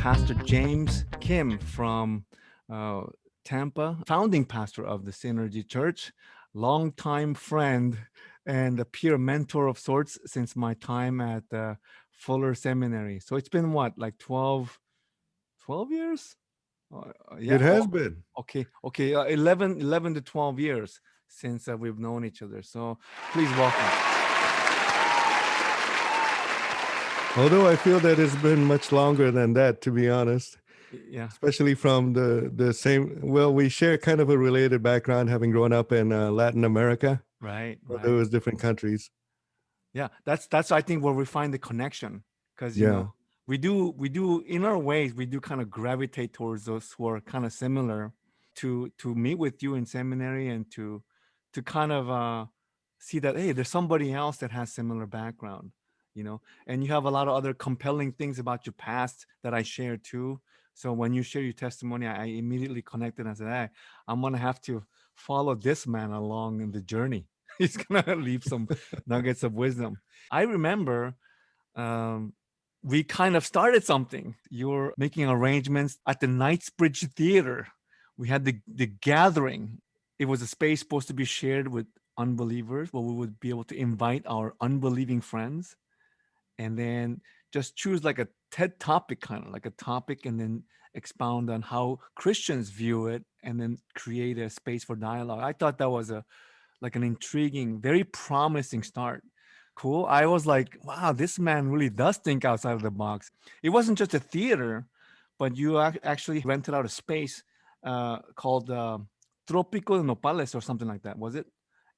Pastor James Kim from uh, Tampa, founding pastor of the Synergy Church, longtime friend and a peer mentor of sorts since my time at Fuller Seminary. So it's been what, like 12 years? Yeah. It has been. Okay. 11 to 12 years since we've known each other. So please welcome. Although I feel that it's been much longer than that, to be honest. Yeah. Especially from the same. Well, we share kind of a related background, having grown up in Latin America, Right. although it was different countries. Yeah, that's I think where we find the connection, because Yeah. we do in our ways, we do kind of gravitate towards those who are kind of similar, to meet with you in seminary and to kind of see that, hey, there's somebody else that has similar background, and you have a lot of other compelling things about your past that I share too. So when you share your testimony, I immediately connected and I said, hey, I'm gonna have to follow this man along in the journey. He's gonna leave some nuggets of wisdom. I remember um, we kind of started something. You were making arrangements at the Knightsbridge Theater. We had the gathering. It was a space supposed to be shared with unbelievers, where we would be able to invite our unbelieving friends, and then just choose like a TED topic, kind of like a topic, and then expound on how Christians view it, and then create a space for dialogue. I thought that was a like an intriguing, very promising start. Cool. I was like, wow, this man really does think outside of the box. It wasn't just a theater, but you actually rented out a space called Tropico de Nopales or something like that. Was it?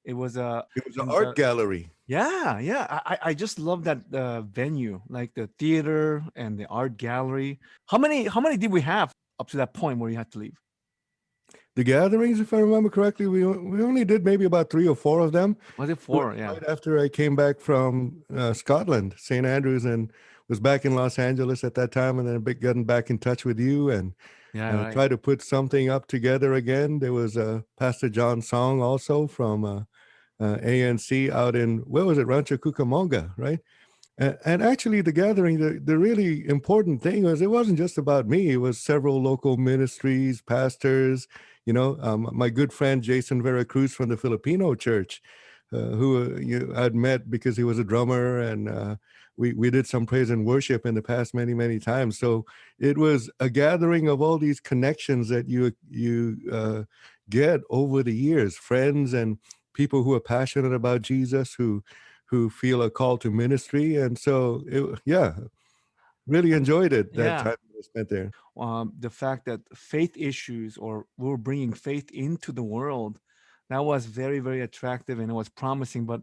It was It was an in art the gallery. yeah. I just love that venue, like the theater and the art gallery. How many did we have up to that point where you had to leave? The gatherings, if I remember correctly, we only did maybe about 3 or 4 of them. Was it It was four? Yeah. right after I came back from Scotland, St. Andrews, and was back in Los Angeles at that time, and then gotten back in touch with you and Yeah. Right. try to put something up together again. There was Pastor John Song also from ANC out in, where was it, Rancho Cucamonga, right? And actually, the gathering, the really important thing was it wasn't just about me. It was several local ministries, pastors. My good friend Jason Veracruz from the Filipino church, who I'd met because he was a drummer, and we did some praise and worship in the past many, many times. So it was a gathering of all these connections that you get over the years, friends and people who are passionate about Jesus, who feel a call to ministry. And so, yeah, really enjoyed it, that Yeah. time I spent there. The fact that faith issues, or we're bringing faith into the world, that was very, very attractive, and it was promising. But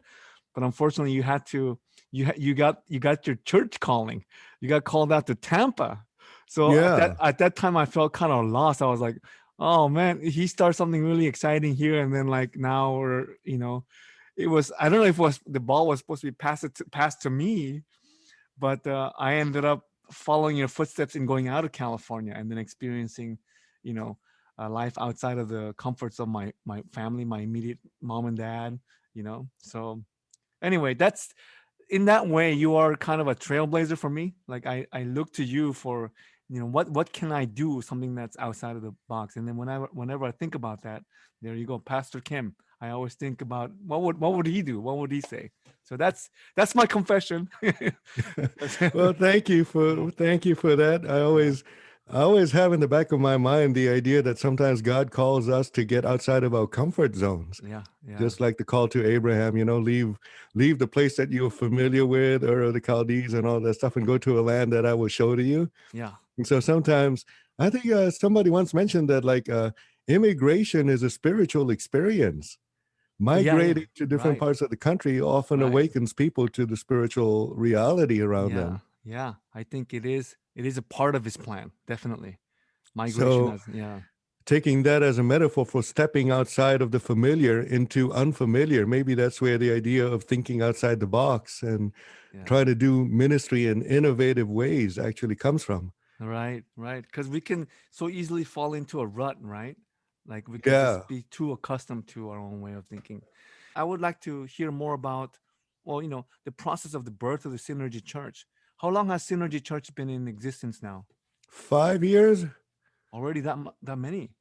unfortunately, you got your church calling. You got called out to Tampa. So at that Yeah. at that time, I felt kind of lost. I was like, oh man, he starts something really exciting here, and then like now it was, I don't know if the ball was supposed to be passed to me, but I ended up following your footsteps in going out of California, and then experiencing, you know, life outside of the comforts of my family, my immediate mom and dad. So anyway, that's, in that way, you are kind of a trailblazer for me. Like I look to you for, what can I do, something that's outside of the box. And then whenever I think about that, there you go, Pastor Kim. I always think about what would he do? What would he say? So that's my confession. Well, thank you for that. Yeah, I always have in the back of my mind the idea that sometimes God calls us to get outside of our comfort zones. yeah, yeah, Just like the call to Abraham, leave the place that you're familiar with, Ur of the Chaldees and all that stuff, and go to a land that I will show to you. yeah. And so sometimes I think somebody once mentioned that, like, immigration is a spiritual experience. Yeah. Migrating to different Right, parts of the country often right. awakens people to the spiritual reality around Yeah, them. yeah. I think it is. It is a part of his plan. Definitely, migration So as yeah, taking that as a metaphor for stepping outside of the familiar into unfamiliar, maybe that's where the idea of thinking outside the box and yeah. trying to do ministry in innovative ways actually comes from. Right, right. Because we can so easily fall into a rut, right? Like we could Yeah. just be too accustomed to our own way of thinking. I would like to hear more about, well, the process of the birth of the Synergy Church. How long has Synergy Church been in existence now? 5 years. Already that many?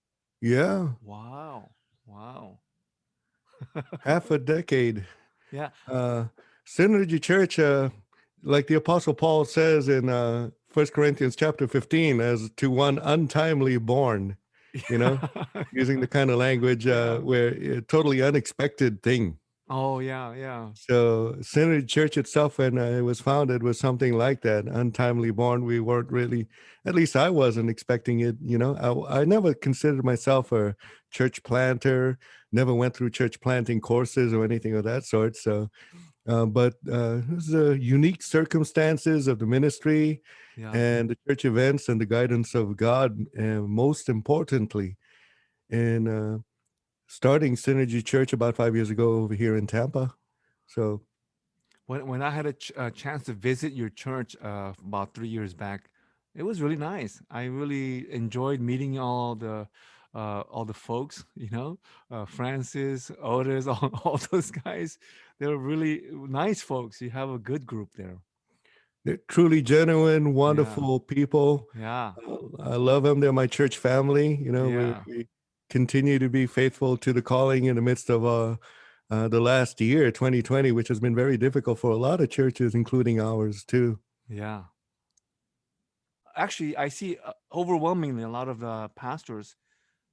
Yeah, Wow. Wow. half a decade. Yeah. uh Synergy Church, like the Apostle Paul says in 1 Corinthians chapter 15, as to one untimely born, you know, using the kind of language Yeah. where totally unexpected thing. Oh, yeah, yeah. So Synergy Church itself, when it was founded, was something like that, untimely born. We weren't really, at least I wasn't expecting it. I never considered myself a church planter, never went through church planting courses or anything of that sort. So but it was the unique circumstances of the ministry Yeah. and the church events and the guidance of God, and most importantly, in starting Synergy Church about 5 years ago over here in Tampa. So, When I had a chance to visit your church about 3 years back, it was really nice. I really enjoyed meeting all the folks. Francis, Otis, all those guys. They were really nice folks. You have a good group there. they're truly genuine, Yeah, wonderful people. yeah, I love them. They're my church family. We, yeah, we continue to be faithful to the calling in the midst of the last year, 2020, which has been very difficult for a lot of churches, including ours too. yeah. Actually, I see overwhelmingly a lot of pastors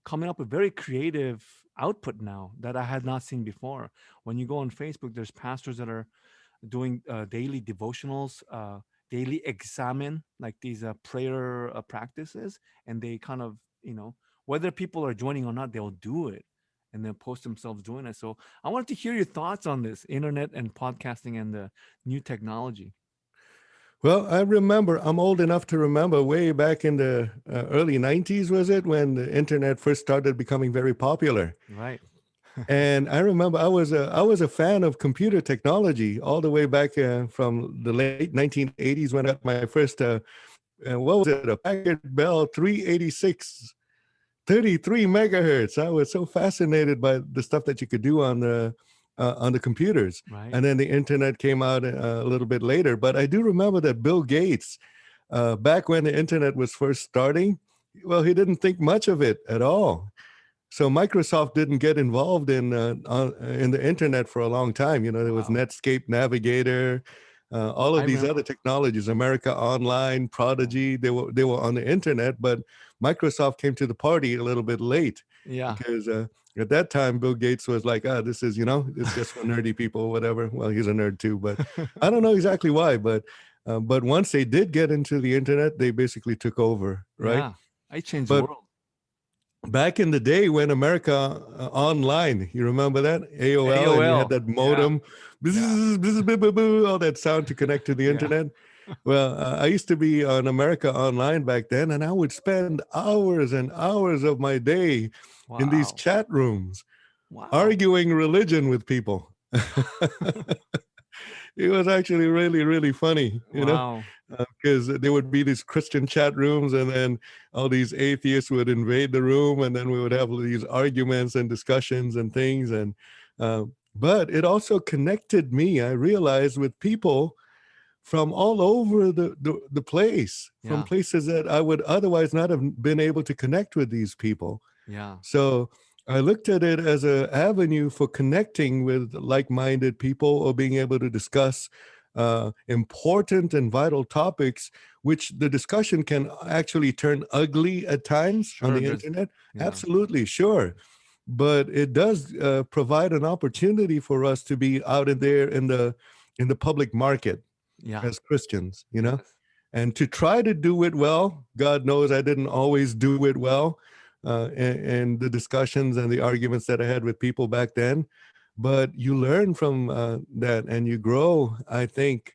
coming up with very creative output now that I had not seen before. When you go on Facebook, there's pastors that are doing daily devotionals, daily examine, like these prayer practices, and they kind of, whether people are joining or not, they'll do it and then post themselves doing it. So I wanted to hear your thoughts on this internet and podcasting and the new technology. Well, I remember, I'm old enough to remember way back in the early 90s, was it, when the internet first started becoming very popular. Right. And I remember I was a fan of computer technology all the way back from the late 1980s when I got my first, what was it, a Packard Bell 386 33 megahertz. I was so fascinated by the stuff that you could do on the computers. Right. And then the internet came out a little bit later. But I do remember that Bill Gates, back when the internet was first starting, well, he didn't think much of it at all. So Microsoft didn't get involved in the internet for a long time. There was Wow. Netscape Navigator, all I of these other remember. technologies, America Online, Yeah. Prodigy. They were on the internet, but Microsoft came to the party a little bit late Yeah. because at that time Bill Gates was like, this is it's just for nerdy people, or whatever. Well, he's a nerd too, but I don't know exactly why. But once they did get into the internet, they basically took over, right? Yeah. I changed the But world. back in the day when America Online, you remember that AOL, and you had AOL. that Yeah. modem, Yeah. bzz, bzz, bzz, bzz, bzz, all that sound to connect to the Yeah. internet. Well, I used to be on America Online back then, and I would spend hours and hours of my day in these Wow. chat rooms Wow. arguing religion with people. It was actually really, really funny, Wow. because there would be these Christian chat rooms, and then all these atheists would invade the room, and then we would have these arguments and discussions and things. And but it also connected me, I realized, with people from all over the place, from Yeah. places that I would otherwise not have been able to connect with these people. Yeah. So I looked at it as an avenue for connecting with like-minded people, or being able to discuss important and vital topics, which the discussion can actually turn ugly at times on Sure. the There's, internet. yeah. Absolutely, sure. But it does provide an opportunity for us to be out in there in the public market Yeah. as Christians, Yes. and to try to do it well. God knows I didn't always do it well, and the discussions and the arguments that I had with people back then. But you learn from that, and you grow, I think,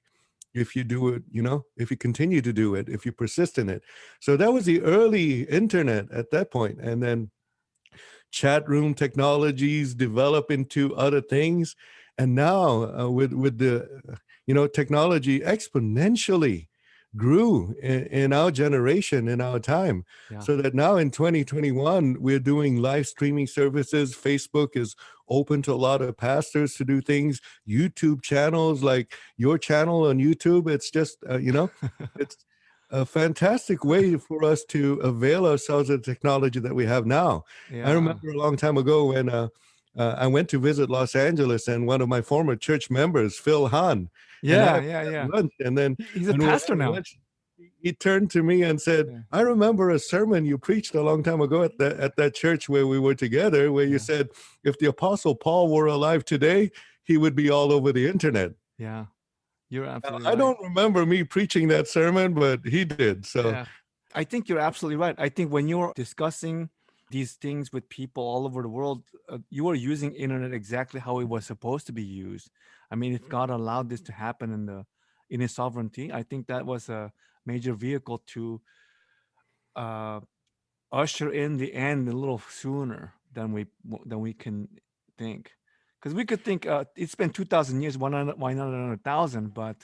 if you do it, if you continue to do it, if you persist in it. So that was the early internet at that point. And then chat room technologies develop into other things, and now with the technology exponentially grew in our generation, in our time, Yeah. so that now in 2021 we're doing live streaming services. Facebook is open to a lot of pastors to do things. YouTube channels like your channel on YouTube, it's just it's a fantastic way for us to avail ourselves of the technology that we have now. I Yeah. remember a long time ago when I went to visit Los Angeles, and one of my former church members, Phil Hahn, and I Yeah, had yeah, yeah. lunch. And then He's a when we were pastor having now. lunch, he turned to me and said, Yeah. "I remember a sermon you preached a long time ago at that church where we were together, where you Yeah. said if the Apostle Paul were alive today, he would be all over the internet." Yeah. You're Now, absolutely I right. don't remember me preaching that sermon, but he did. So, Yeah. I think you're absolutely right. I think when you're discussing these things with people all over the world, you are using internet exactly how it was supposed to be used. I mean, if God allowed this to happen in His sovereignty, I think that was a major vehicle to uh, usher in the end a little sooner than we can think. Because we could think it's been 2,000 years. Why not another thousand? But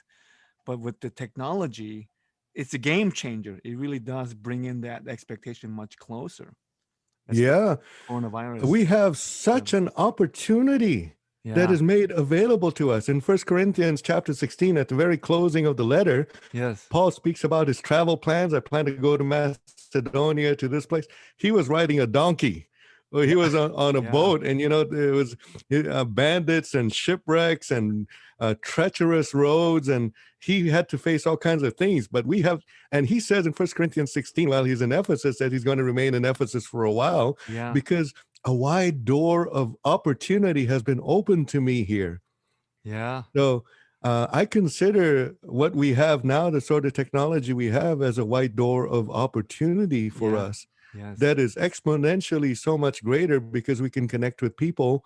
with the technology, it's a game changer. It really does bring in that expectation much closer, especially yeah, coronavirus. we have Yeah. such an opportunity that Yeah. is made available to us. In First Corinthians chapter 16, at the very closing of the letter, Yes. Paul speaks about his travel plans. I plan to go to Macedonia, to this place. He was riding a donkey. Well, he was Yeah. on a Yeah. boat, and there was bandits and shipwrecks and treacherous roads, and he had to face all kinds of things. But we have, and he says in First Corinthians 16, while he's in Ephesus, that he's going to remain in Ephesus for a while Yeah. because a wide door of opportunity has been opened to me here. Yeah. So I consider what we have now, the sort of technology we have, as a wide door of opportunity for Yeah. us Yes. that is exponentially so much greater because we can connect with people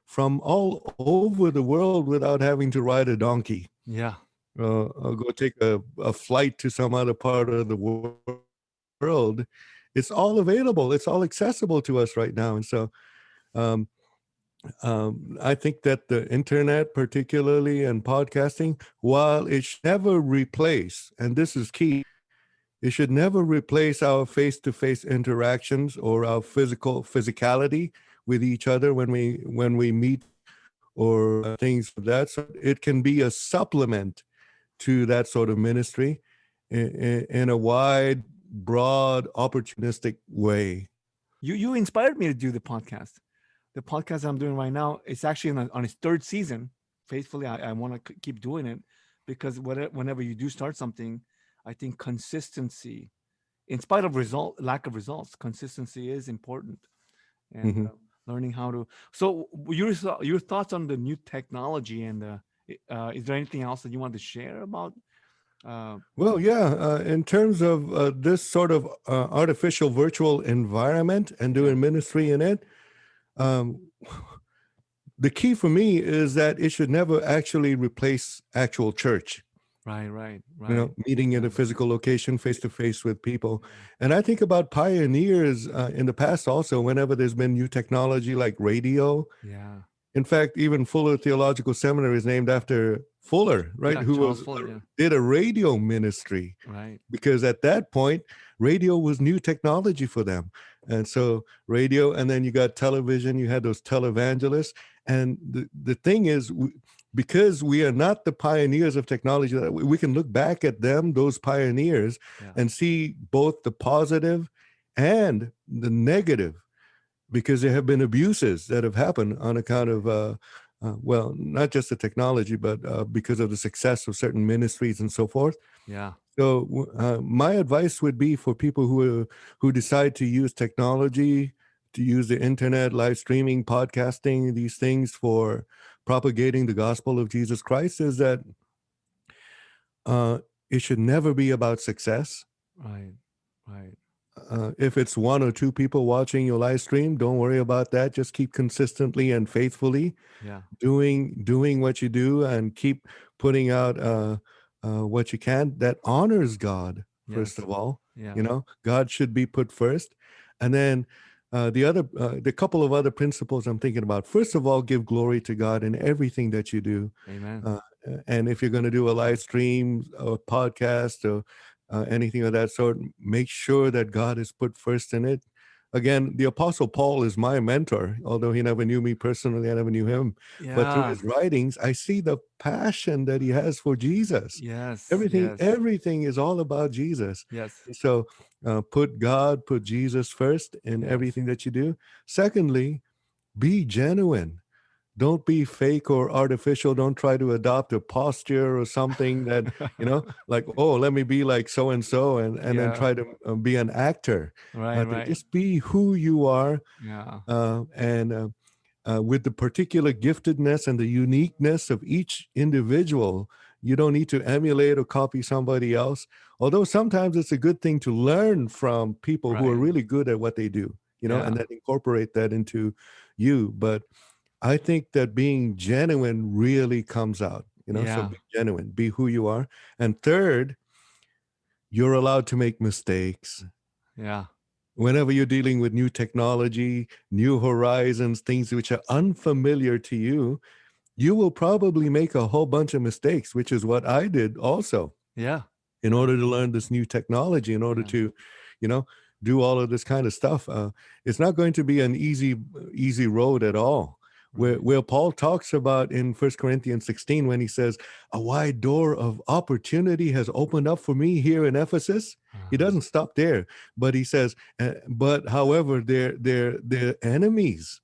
from all over the world without having to ride a donkey. Yeah. Or go take a flight to some other part of the world. It's all available. It's all accessible to us right now. And so um, I think that the internet, particularly, and podcasting, while it should never replace, and this is key, it should never replace our face-to-face interactions or our physicality with each other when we meet or things of that sort. It can be a supplement to that sort of ministry in a wide, broad, opportunistic way. You inspired me to do the podcast. The podcast I'm doing right now, it's actually on its third season. Faithfully, I want to keep doing it because whenever you do start something, I think consistency, in spite of lack of results, consistency is important. And Mhm. learning how to. So your thoughts on the new technology and is there anything else that you want to share about? Uh, Well, yeah, in terms of this sort of artificial virtual environment and yeah. doing ministry in it, um, the key for me is that it should never actually replace actual church. Right. Right. Right. Meeting in Yeah. a physical location, face to face with people. And I think about pioneers in the past also, whenever there's been new technology like radio. Yeah. In fact, even Fuller Theological Seminary is named after Fuller, right? Yeah. Who Charles Fuller. Yeah. did a radio ministry, Right. because at that point, radio was new technology for them. And so radio, and then you got television, you had those televangelists. And the thing is, because we are not the pioneers of technology, that we can look back at them, those pioneers, Yeah. and see both the positive and the negative, because there have been abuses that have happened on account of well, not just the technology, but because of the success of certain ministries and so forth. Yeah. So my advice would be for people who decide to use technology, to use the internet, live streaming, podcasting, these things for propagating the gospel of Jesus Christ, is that uh, it should never be about success. Right. Right. If it's one or two people watching your live stream, don't worry about that. Just keep consistently and faithfully Yeah. doing what you do, and keep putting out what you can that honors God. First Yes. of all, Yeah. God should be put first, and then the couple of other principles I'm thinking about. First of all, give glory to God in everything that you do. Amen. Uh, and if you're going to do a live stream or podcast or anything of that sort, make sure that God is put first in it. again, the Apostle Paul is my mentor, although he never knew me personally, I never knew him. But through Yeah. his writings, I see the passion that he has for Jesus. Yes. Everything, Yes. everything is all about Jesus. Yes. So put God, put Jesus first in Yes. everything that you do. Secondly, be genuine. Don't be fake or artificial. Don't try to adopt a posture or something that, like, oh, let me be like so and so, and then Yeah. try to be an actor Right. out there. Right. Just be who you are, Yeah. and with the particular giftedness and the uniqueness of each individual. You don't need to emulate or copy somebody else. Although sometimes it's a good thing to learn from people who are Right. really good at what they do, and Yeah. then incorporate that into you. But I think that being genuine really comes out, so Yeah. be genuine, be who you are. And third, you're allowed to make mistakes. Yeah. Whenever you're dealing with new technology, new horizons, things which are unfamiliar to you, you will probably make a whole bunch of mistakes, which is what I did also Yeah. in order to learn this new technology, in order Yeah. to, you know, do all of this kind of stuff. It's not going to be an easy road at all. Right. Where Paul talks about in 1 Corinthians 16, when he says, a wide door of opportunity has opened up for me here in Ephesus. He Uh-huh. doesn't stop there, but he says, but however, they're enemies.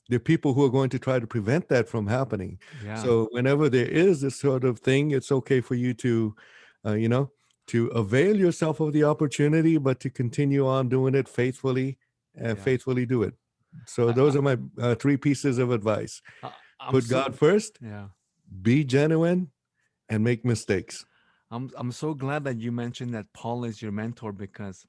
They're people who are going to try to prevent that from happening. Yeah. So whenever there is this sort of thing, it's okay for you to, uh, you know, to avail yourself of the opportunity, but to continue on doing it faithfully and Yeah. faithfully do it. So I, those are my three pieces of advice. I'm Put so God first, yeah. be genuine, and make mistakes. I'm so glad that you mentioned that Paul is your mentor because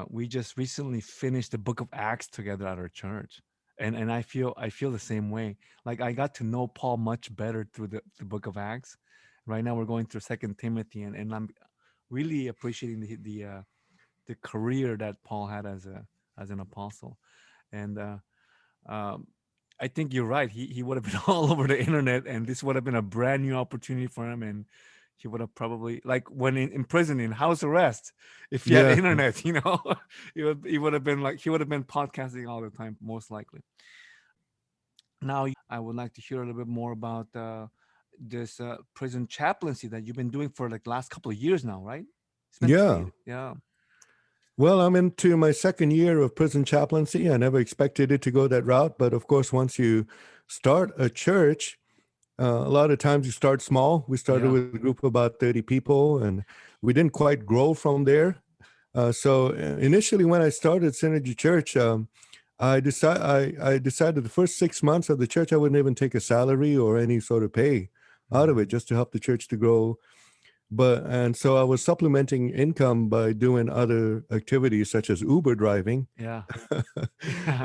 we just recently finished the book of Acts together at our church. And I feel the same way. Like I got to know Paul much better through the book of Acts. Right now we're going through Second Timothy, and I'm really appreciating the career that Paul had as an apostle. And um, I think you're right. He would have been all over the internet, and this would have been a brand new opportunity for him. And he would have probably, like when in prison in house arrest, if he had Yeah. internet, he would have been like he would have been podcasting all the time, most likely. Now, I would like to hear a little bit more about this prison chaplaincy that you've been doing for like the last couple of years now, right? It's been Yeah. yeah, Well, I'm into my second year of prison chaplaincy. I never expected it to go that route. But of course, once you start a church, a lot of times you start small. We started yeah, with a group of about 30 people, and we didn't quite grow from there. So initially, when I started Synergy Church, I decided the first 6 months of the church I wouldn't even take a salary or any sort of pay out of it, mm, just to help the church to grow. And so I was supplementing income by doing other activities such as Uber driving, yeah,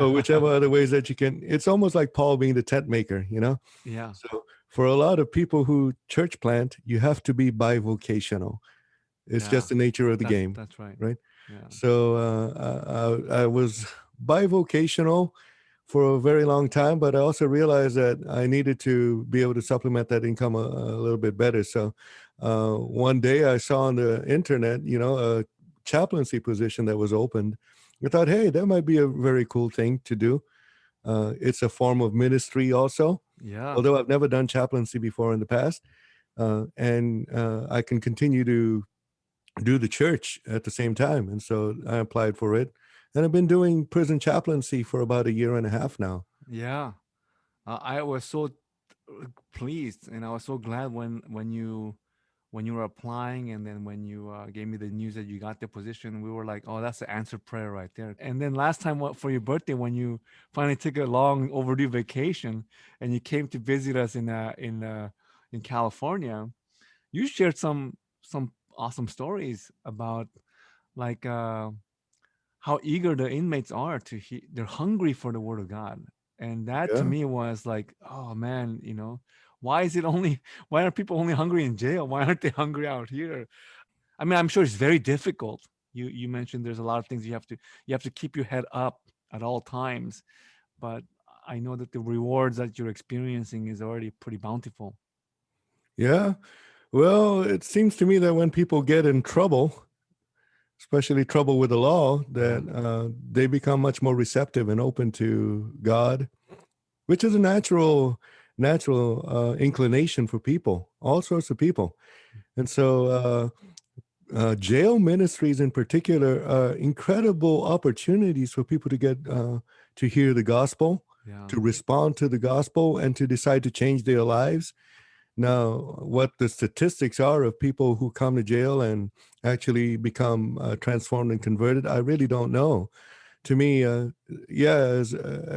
or whichever other ways that you can. It's almost like Paul being the tent maker. yeah. So for a lot of people who church plant, you have to be bivocational. It's Yeah, just the nature of the that's game, that's right. right? Yeah, So I was bivocational for a very long time, but I also realized that I needed to be able to supplement that income a little bit better. So one day I saw on the internet, a chaplaincy position that was opened. I thought, hey, that might be a very cool thing to do. It's a form of ministry also, yeah, although I've never done chaplaincy before in the past. And I can continue to do the church at the same time. And so I applied for it. And I've been doing prison chaplaincy for about a year and a half now. yeah. I was so pleased, and I was so glad when you were applying, and then when you gave me the news that you got the position. We were like, oh, that's the answered prayer right there. And then last time, for your birthday, when you finally took a long overdue vacation and you came to visit us in California, you shared some awesome stories about like how eager the inmates are they're hungry for the word of God. And that to Yeah. me was like, oh man, why is it only why are people only hungry in jail? Why aren't they hungry out here? I mean, I'm sure it's very difficult. You mentioned there's a lot of things you have to keep your head up at all times, but I know that the rewards that you're experiencing is already pretty bountiful. Yeah. Well, it seems to me that when people get in trouble, especially trouble with the law, Yeah. that they become much more receptive and open to God, which is a natural inclination for people, all sorts of people. And so jail ministries in particular are incredible opportunities for people to get to hear the gospel, Yeah. to respond to the gospel, and to decide to change their lives. Now, what the statistics are of people who come to jail and actually become transformed and converted, I really don't know. To me, yeah,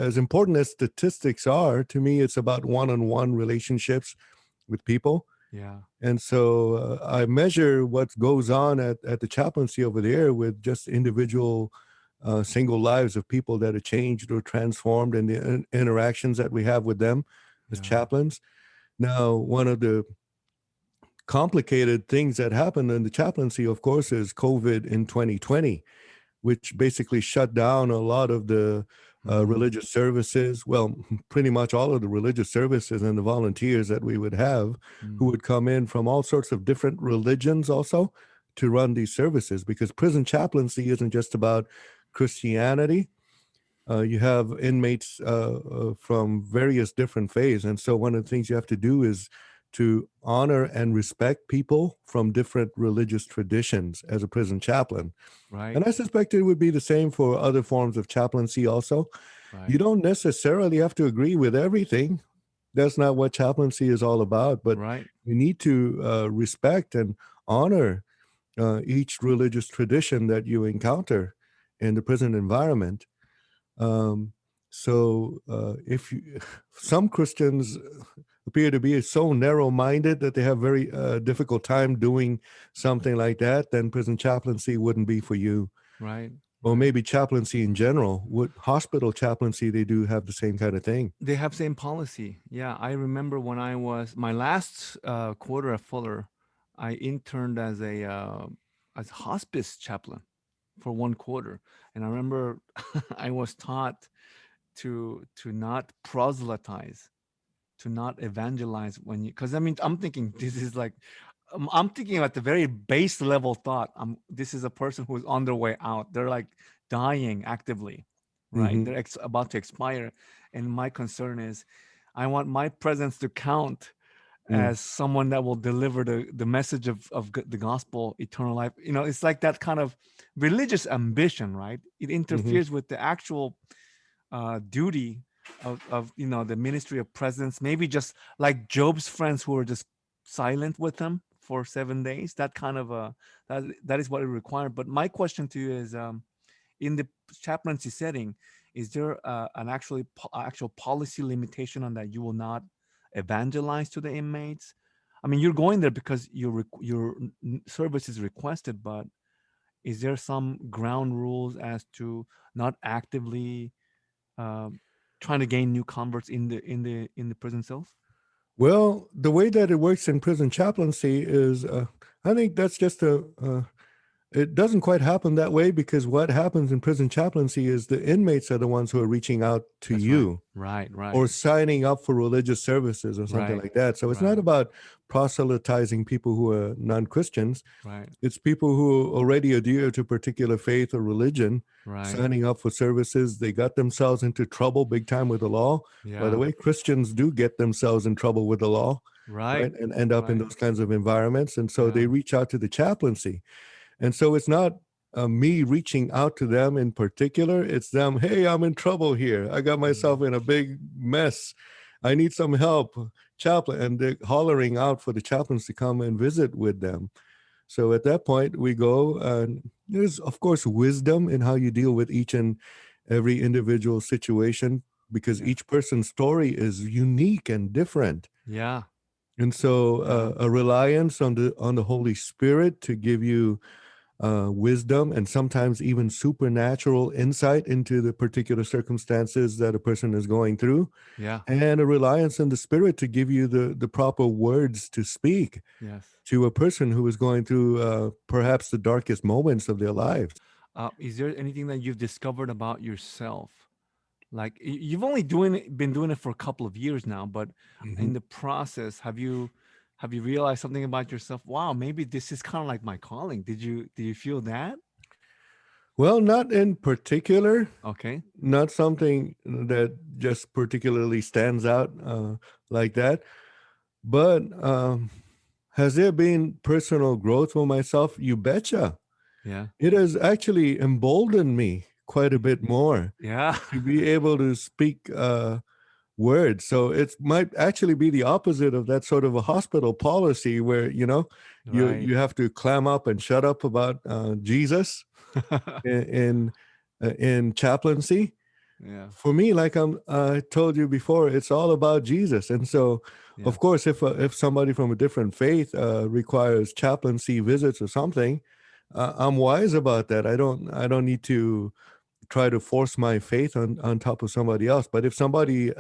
as important as statistics are, to me, it's about one-on-one relationships with people. Yeah. And so I measure what goes on at the chaplaincy over there with just individual single lives of people that are changed or transformed, and the interactions that we have with them as Yeah. chaplains. Now, one of the complicated things that happened in the chaplaincy, of course, is COVID in 2020, which basically shut down a lot of the Mm-hmm. religious services. Well, pretty much all of the religious services and the volunteers that we would have who Mm. would come in from all sorts of different religions also to run these services, because prison chaplaincy isn't just about Christianity. You have inmates from various different faiths. And so one of the things you have to do is to honor and respect people from different religious traditions as a prison chaplain. Right. And I suspect it would be the same for other forms of chaplaincy also. You Right. don't necessarily have to agree with everything. That's not what chaplaincy is all about, but Right. you need to respect and honor each religious tradition that you encounter in the prison environment. Um, so if you, some Christians appear to be so narrow-minded that they have very difficult time doing something like that, then prison chaplaincy wouldn't be for you. Right. Or Right. maybe chaplaincy in general. Would hospital chaplaincy, they do have the same kind of thing. They have same policy. Yeah, I remember when I was my last quarter at Fuller, I interned as hospice chaplain for one quarter, and I remember I was taught to not proselytize, to not evangelize when you, because I mean I'm thinking this is like I'm thinking at the very base level thought. This is a person who's on their way out. They're like dying actively, right? Hmm. They're about to expire, and my concern is, I want my presence to count Mm. as someone that will deliver the message of the gospel, eternal life. It's like that kind of religious ambition, right? It Hmm. interferes with the actual duty of the ministry of presence. Maybe just like Job's friends who were just silent with him for 7 days. That kind of that is what it required. But my question to you is, in the chaplaincy setting, is there an actual policy limitation on that? You will not evangelize to the inmates. I mean, you're going there because your service is requested, but is there some ground rules as to not actively um, trying to gain new converts in the prison cells? Well, the way that it works in prison chaplaincy is, I think that's just it doesn't quite happen that way, because what happens in prison chaplaincy is the inmates are the ones who are reaching out to That's right. you Right. Right. or signing up for religious services or something Right. like that. So it's not Right. about proselytizing people who are non-Christians. Right. It's people who already adhere to a particular faith or religion Right. signing up for services. They got themselves into trouble big time with the law. By the Yeah. way, Christians do get themselves in trouble with the law, Right. right? And end up in Right. those kinds of environments. And so Yeah. they reach out to the chaplaincy. And so it's not me reaching out to them in particular. It's them, hey, I'm in trouble here. I got myself Mm. in a big mess. I need some help, chaplain. And they're hollering out for the chaplains to come and visit with them. So at that point, we go, and there's, of course, wisdom in how you deal with each and every individual situation, because Yeah. each person's story is unique and different. Yeah. And so Yeah. a reliance on the Holy Spirit to give you wisdom and sometimes even supernatural insight into the particular circumstances that a person is going through, Yeah. and a reliance on the Spirit to give you the proper words to speak Yes. to a person who is going through perhaps the darkest moments of their lives. Is there anything that you've discovered about yourself? Like you've only been doing it for a couple of years now, but Mhm. in the process, have you realized something about yourself? Wow, maybe this is kind of like my calling. Did you feel that? Well, not in particular, Okay. not something that just particularly stands out like that. But has there been personal growth for myself? You betcha. Yeah. It has actually emboldened me quite a bit more Yeah. to be able to speak words. So it might actually be the opposite of that sort of a hospital policy where, Right. you have to clam up and shut up about Jesus in in chaplaincy. Yeah. For me, like I told you before, it's all about Jesus. And so, Yeah. of course, if somebody from a different faith requires chaplaincy visits or something, I'm wise about that. I don't need to try to force my faith on top of somebody else. But if somebody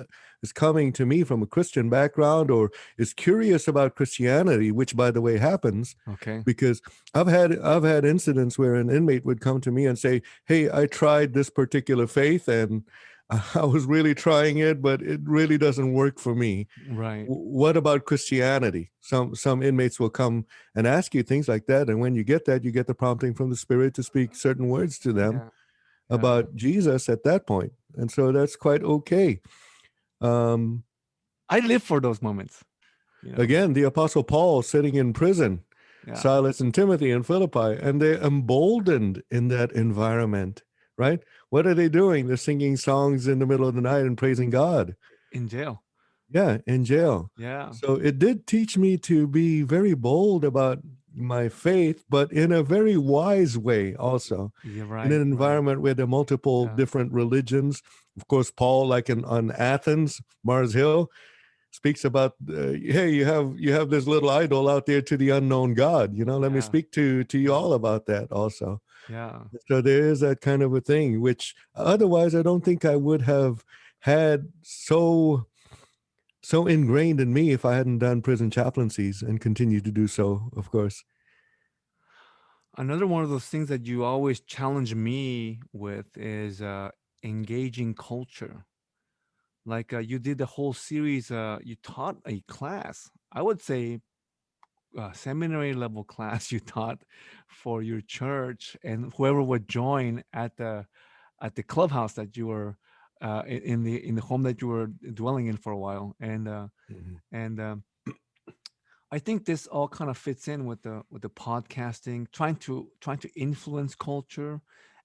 is coming to me from a Christian background or is curious about Christianity, which by the way happens, Okay. because I've had incidents where an inmate would come to me and say, "Hey, I tried this particular faith and I was really trying it, but it really doesn't work for me. Right. What about Christianity?" Some inmates will come and ask you things like that, and when you get that, you get the prompting from the Spirit to speak certain words to them Yeah. Yeah. about Jesus at that point. And so that's quite okay. Um, I live for those moments, you know. Again, the Apostle Paul sitting in prison, Yeah. Silas and Timothy in Philippi, and they're emboldened in that environment, right? What are they doing? They're singing songs in the middle of the night and praising God. In jail. Yeah, in jail. Yeah. So it did teach me to be very bold about my faith, but in a very wise way also. Yeah. In an Right. Right. environment where there are multiple Yeah. different religions. Of course, Paul, like on Athens, Mars Hill, speaks about, hey, you have this little idol out there to the unknown God. Let me Yeah. speak to you Yeah. all about that also. Yeah. So there is that kind of a thing, which otherwise I don't think I would have had so ingrained in me if I hadn't done prison chaplaincies and continue to do so, of course. Another one of those things that you always challenge me with is engaging culture. Like you did the whole series. You taught a class. I would say seminary level class you taught for your church, and whoever would join at the clubhouse that you were in the home that you were dwelling in for a while, Mhm. and I think this all kind of fits in with the podcasting, trying to influence culture,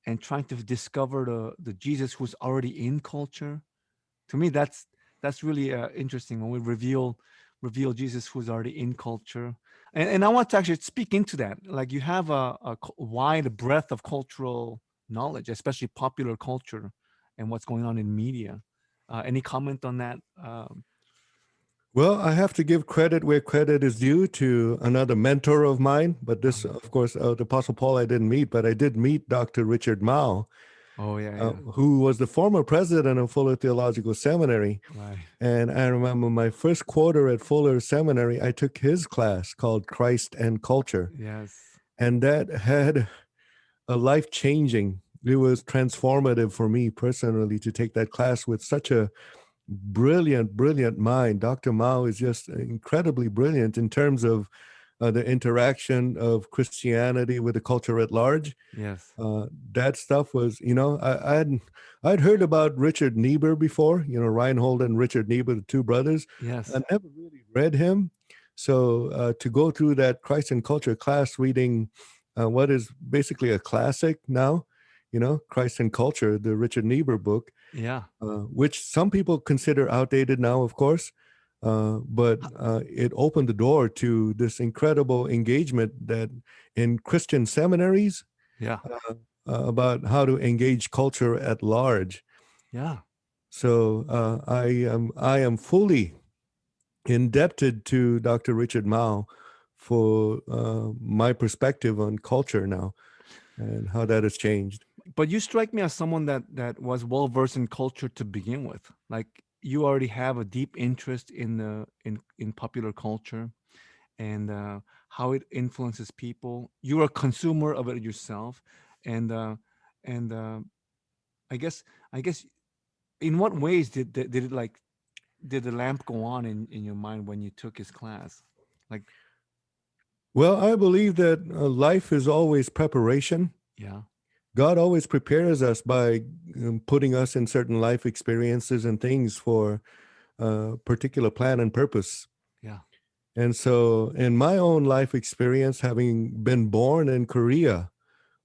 and trying to discover the Jesus who's already in culture. To me, that's really interesting when we reveal Jesus who's already in culture, and I want to actually speak into that. Like you have a wide breadth of cultural knowledge, especially popular culture, and what's going on in media. Any comment on that? Well, I have to give credit where credit is due to another mentor of mine. But this, Um, of course, the Apostle Paul I didn't meet, but I did meet Dr. Richard Mao, oh yeah, yeah, who was the former president of Fuller Theological Seminary. right. And I remember my first quarter at Fuller Seminary, I took his class called Christ and Culture. Yes. And that had a life changing, it was transformative for me personally to take that class with such a brilliant, brilliant mind. Dr. Mao is just incredibly brilliant in terms of the interaction of Christianity with the culture at large. Yes. That stuff was, I'd heard about Richard Niebuhr before, Reinhold and Richard Niebuhr, the two brothers. I Yes. never really read him. So to go through that Christ and Culture class reading what is basically a classic now, Christ and Culture, the Richard Niebuhr book, Yeah. which some people consider outdated now, of course. But it opened the door to this incredible engagement that in Christian seminaries Yeah. about how to engage culture at large. Yeah. So I am fully indebted to Dr. Richard Mao for my perspective on culture now and how that has changed. But you strike me as someone that was well versed in culture to begin with. Like you already have a deep interest in the in popular culture and how it influences people. You're a consumer of it yourself, and and I guess I guess in what ways did it like did the lamp go on in your mind when you took his class? Like Well, I believe that life is always preparation. yeah, God always prepares us by putting us in certain life experiences and things for a particular plan and purpose. Yeah. And so, in my own life experience, having been born in Korea,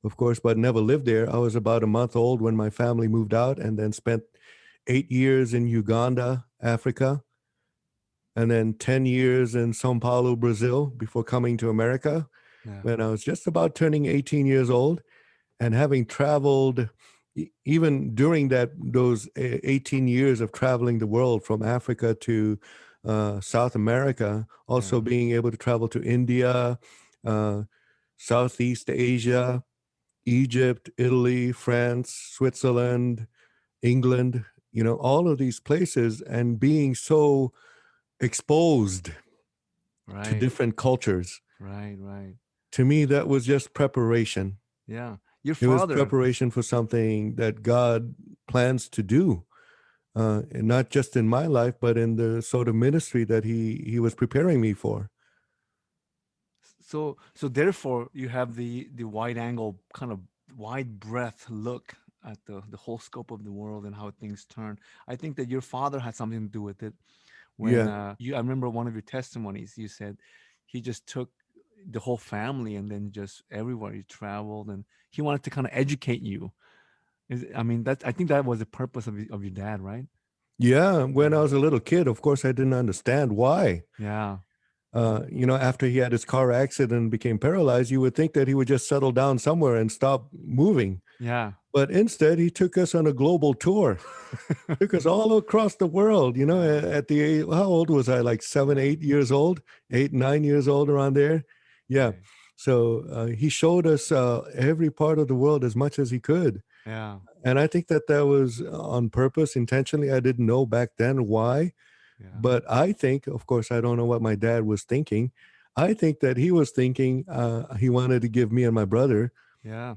of course, but never lived there, I was about a month old when my family moved out and then spent 8 years in Uganda, Africa, and then 10 years in Sao Paulo, Brazil, before coming to America Yeah. when I was just about turning 18 years old. And having traveled, even during those 18 years of traveling the world from Africa to South America, also Yeah. being able to travel to India, uh, Southeast Asia, Egypt, Italy, France, Switzerland, England, all of these places, and being so exposed to Right. different cultures. Right. Right. To me, that was just preparation. Yeah. Your It was father. preparation for something that God plans to do, and not just in my life, but in the sort of ministry that He was preparing me for. So therefore you have the wide angle kind of wide breadth look at the whole scope of the world and how things turn. I think that your father had something to do with it when Yeah, you I remember one of your testimonies you said he just took the whole family and then just everywhere you traveled and he wanted to kind of educate you. I mean that I think that was the purpose of your dad, right? yeah. When I Yeah. was a little kid, of course, I didn't understand why. Yeah. After he had his car accident and became paralyzed, you would think that he would just settle down somewhere and stop moving. Yeah. But instead, he took us on a global tour, took us all across the world. Yeah. At the age, how old was I? Like seven, Yeah. 8 years old, 8, 9 years old, around there. Yeah. Right. So he showed us every part of the world as much as he could. Yeah. And I think that that was on purpose, intentionally. I didn't know back then why. Yeah. But I think, of course, I don't know what my dad was thinking. I think that he was thinking he wanted to give me and my brother Yeah.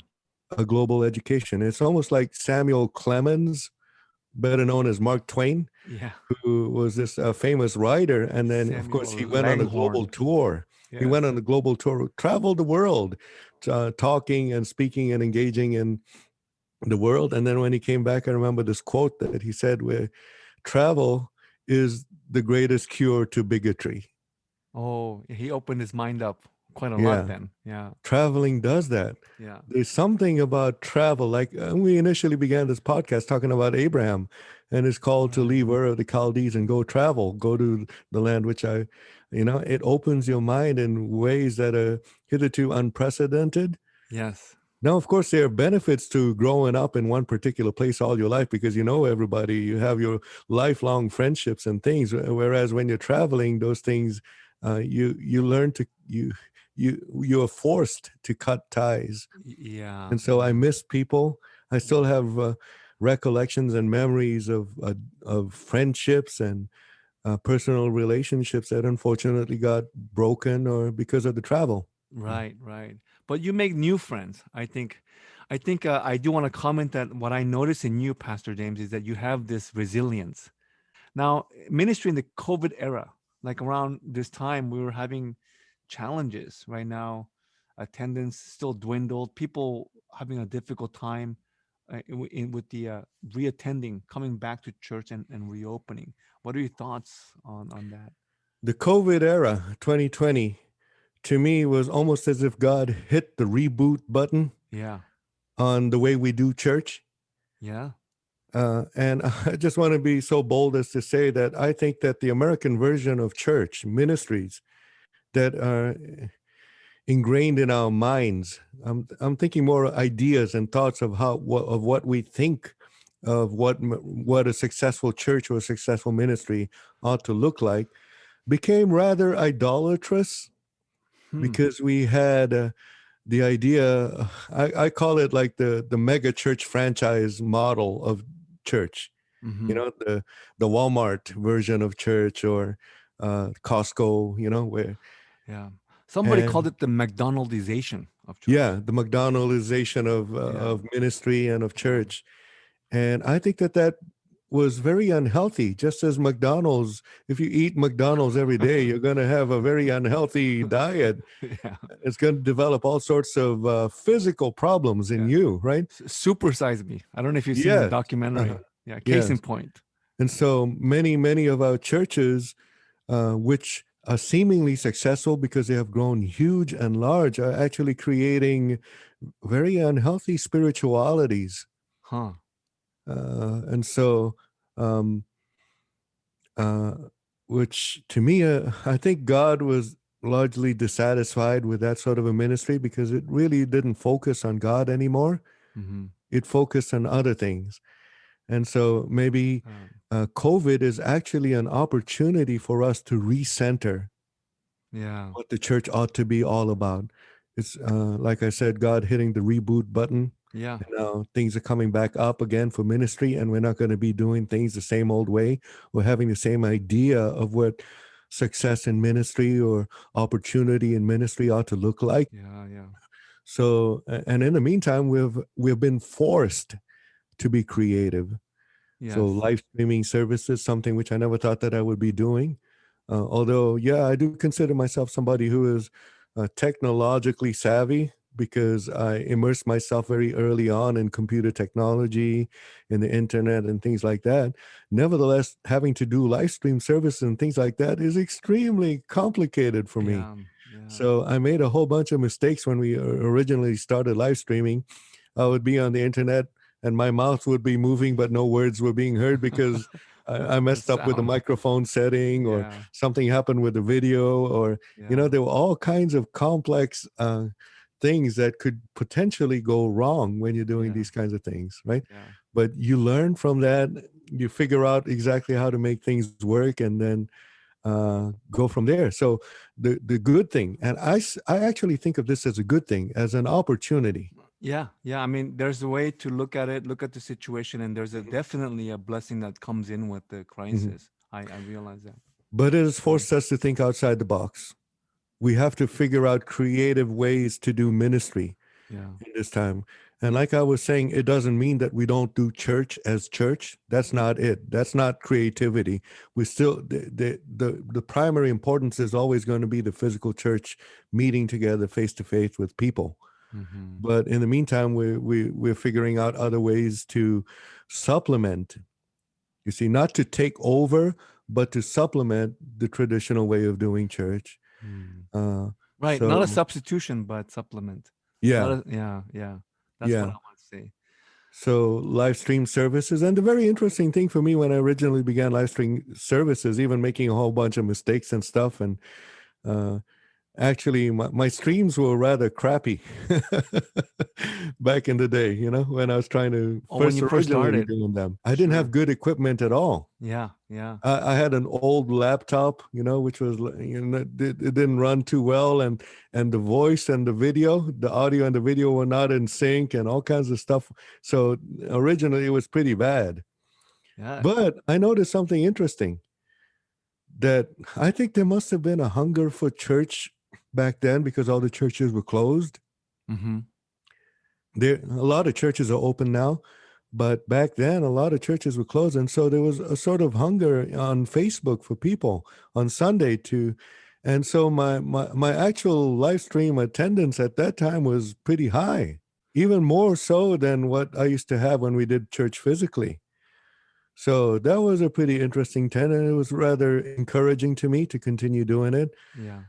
a global education. It's almost like Samuel Clemens, better known as Mark Twain, Yeah. who was this famous writer. And then, of course, Samuel he went on a global Langhorne. tour. He Yes. went on a global tour, traveled the world, talking and speaking and engaging in the world. And then when he came back, I remember this quote that he said, where travel is the greatest cure to bigotry. Oh, he opened his mind up quite a lot Yeah, then. Yeah. traveling does that. Yeah. There's something about travel. Like we initially began this podcast talking about Abraham and his call to Right. leave Ur of the Chaldees and go travel, go to the land which it opens your mind in ways that are hitherto unprecedented. Yes. Now, of course, there are benefits to growing up in one particular place all your life because you know everybody, you have your lifelong friendships and things. Whereas when you're traveling, those things you learn to you are forced to cut ties. Yeah. And so I Yeah. miss people. I still have recollections and memories of friendships and personal relationships that unfortunately got broken or because of the travel. Right. Right. But you make new friends. I think I do want to comment that what I notice in you, Pastor James, is that you have this resilience. Now, ministry in the COVID era, like around this time, we were having challenges. Right now, attendance still dwindled. People having a difficult time with the reattending, coming back to church and reopening. What are your thoughts on that? The COVID era, 2020, to me was almost as if God hit the reboot button Yeah, on the way we do church. yeah, And I just want to be so bold as to say that I think that the American version of church ministries that are ingrained in our minds, I'm thinking more ideas and thoughts of of what we think of what a successful church or a successful ministry ought to look like, became rather idolatrous hmm. because we had the idea. I call it like the mega church franchise model of church. Mm-hmm. The Walmart version of church or Costco. Where Yeah. Somebody called and it the McDonaldization of church. yeah, the McDonaldization Yeah, of ministry and of yeah, church. And I think that was very unhealthy, just as McDonald's. If you eat McDonald's every day, you're going to have a very unhealthy diet. Yeah, It's going to develop all sorts of physical problems in yeah. you, right? Super Size Me. I don't know if you've seen the Yes. Uh-huh. documentary. Yeah, case in Yes. point. And so many of our churches, which are seemingly successful because they have grown huge and large, are actually creating very unhealthy spiritualities. Huh. And so, um, uh, which to me, I think God was largely dissatisfied with that sort of a ministry because it really didn't focus on God anymore. Hmm. It focused on other things. And so maybe COVID is actually an opportunity for us to recenter Yeah. what the church ought to be all about. It's like I said, God hitting the reboot button. Yeah. And now things are coming back up again for ministry, and we're not going to be doing things the same old way. We're having the same idea of what success in ministry or opportunity in ministry ought to look like. Yeah. Yeah. So, and in the meantime, we've been forced to be creative. So Yes. live streaming services, something which I never thought that I would be doing. Although, yeah, I do consider myself somebody who is technologically savvy because I immersed myself very early on in computer technology, in the internet, and things like that. Nevertheless, having to do live stream service and things like that is extremely complicated for me. Yeah. Yeah. So I made a whole bunch of mistakes when we originally started live streaming. I would be on the internet and my mouth would be moving, but no words were being heard because I The messed up with the sound. microphone setting, or Yeah. something happened with the video, or, Yeah. there were all kinds of complex things that could potentially go wrong when you're doing Yeah. these kinds of things, right? Yeah. But you learn from that, you figure out exactly how to make things work, and then go from there. So the good thing, and I actually think of this as a good thing, as an opportunity. Yeah, yeah. I mean, there's a way to look at it, look at the situation, and there's a Mhm. definitely a blessing that comes in with the Mhm. crisis. I realize that. But it has Mm. forced us to think outside the box. We have to figure out creative ways to do ministry Yeah. in this time. And like I was saying, it doesn't mean that we don't do church as church. That's not it. That's not creativity. We still the primary importance is always going to be the physical church meeting together face to face with people. Mm-hmm. But in the meantime, we're figuring out other ways to supplement. You see, not to take over, but to supplement the traditional way of doing church. Mm. Uh, Right. Not a so substitution, but supplement. Not yeah, a, yeah, yeah. That's what yeah. I want to say. So live stream services, and the very interesting thing for me when I originally began live stream services, even making a whole bunch of mistakes and stuff, and uh, actually, my streams were rather crappy back in the day, when I was trying to Oh, when first you first originally started. doing them. I didn't have Sure. good equipment at all. Yeah, yeah, I had an old laptop, which was, it didn't run too well, and the voice and the audio and the video were not in sync, and all kinds of stuff. So originally, it was pretty bad. yeah. But I noticed something interesting, that I think there must have been a hunger for church back then because all the churches were closed. Mm-hmm. A lot of churches are open now, but back then a lot of churches were closed, and so there was a sort of hunger on Facebook for people on Sunday to. And so my actual live stream attendance at that time was pretty high, even more so than what I used to have when we did church physically. So that was a pretty interesting trend, and it was rather encouraging to me to continue doing it. Yeah,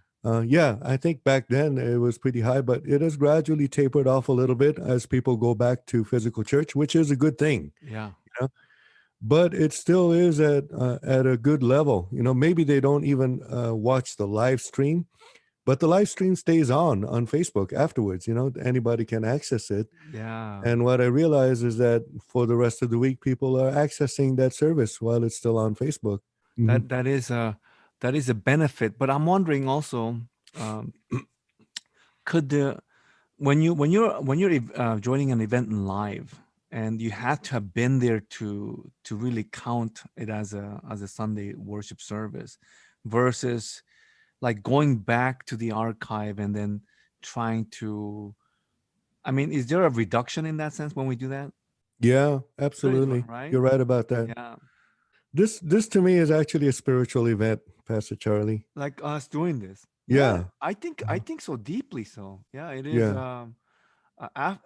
Yeah, I think back then it was pretty high, but it has gradually tapered off a little bit as people go back to physical church, which is a good thing. yeah, You know? But it still is at a good level. Maybe they don't even watch the live stream, but the live stream stays on Facebook afterwards. Anybody can access it. yeah. And what I realize is that for the rest of the week, people are accessing that service while it's still on Facebook. Mhm. That is a benefit. But I'm wondering also, um, could the when you're joining an event live, and you had to have been there to really count it as a Sunday worship service, versus like going back to the archive and then trying to, I mean, is there a reduction in that sense when we do that? Yeah, There is, absolutely. right? You're right about that. Yeah. This to me is actually a spiritual event, Pastor Charlie. Like us doing this. Yeah, Yeah. I Uh-huh. think so deeply. So yeah, it is. Yeah.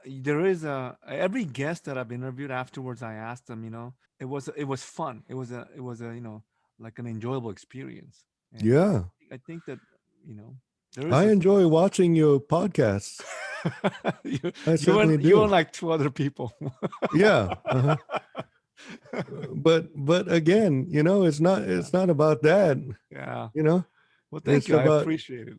There is every guest that I've interviewed afterwards. I asked them, it was fun. It was a like an enjoyable experience. And Yeah. I think that you know there is I a enjoy watching your podcasts. you I certainly you and do. like two other people. Yeah. Uh-huh. But again, Yeah, it's not about that, yeah. you know. Well, thank It's you. I about appreciate it.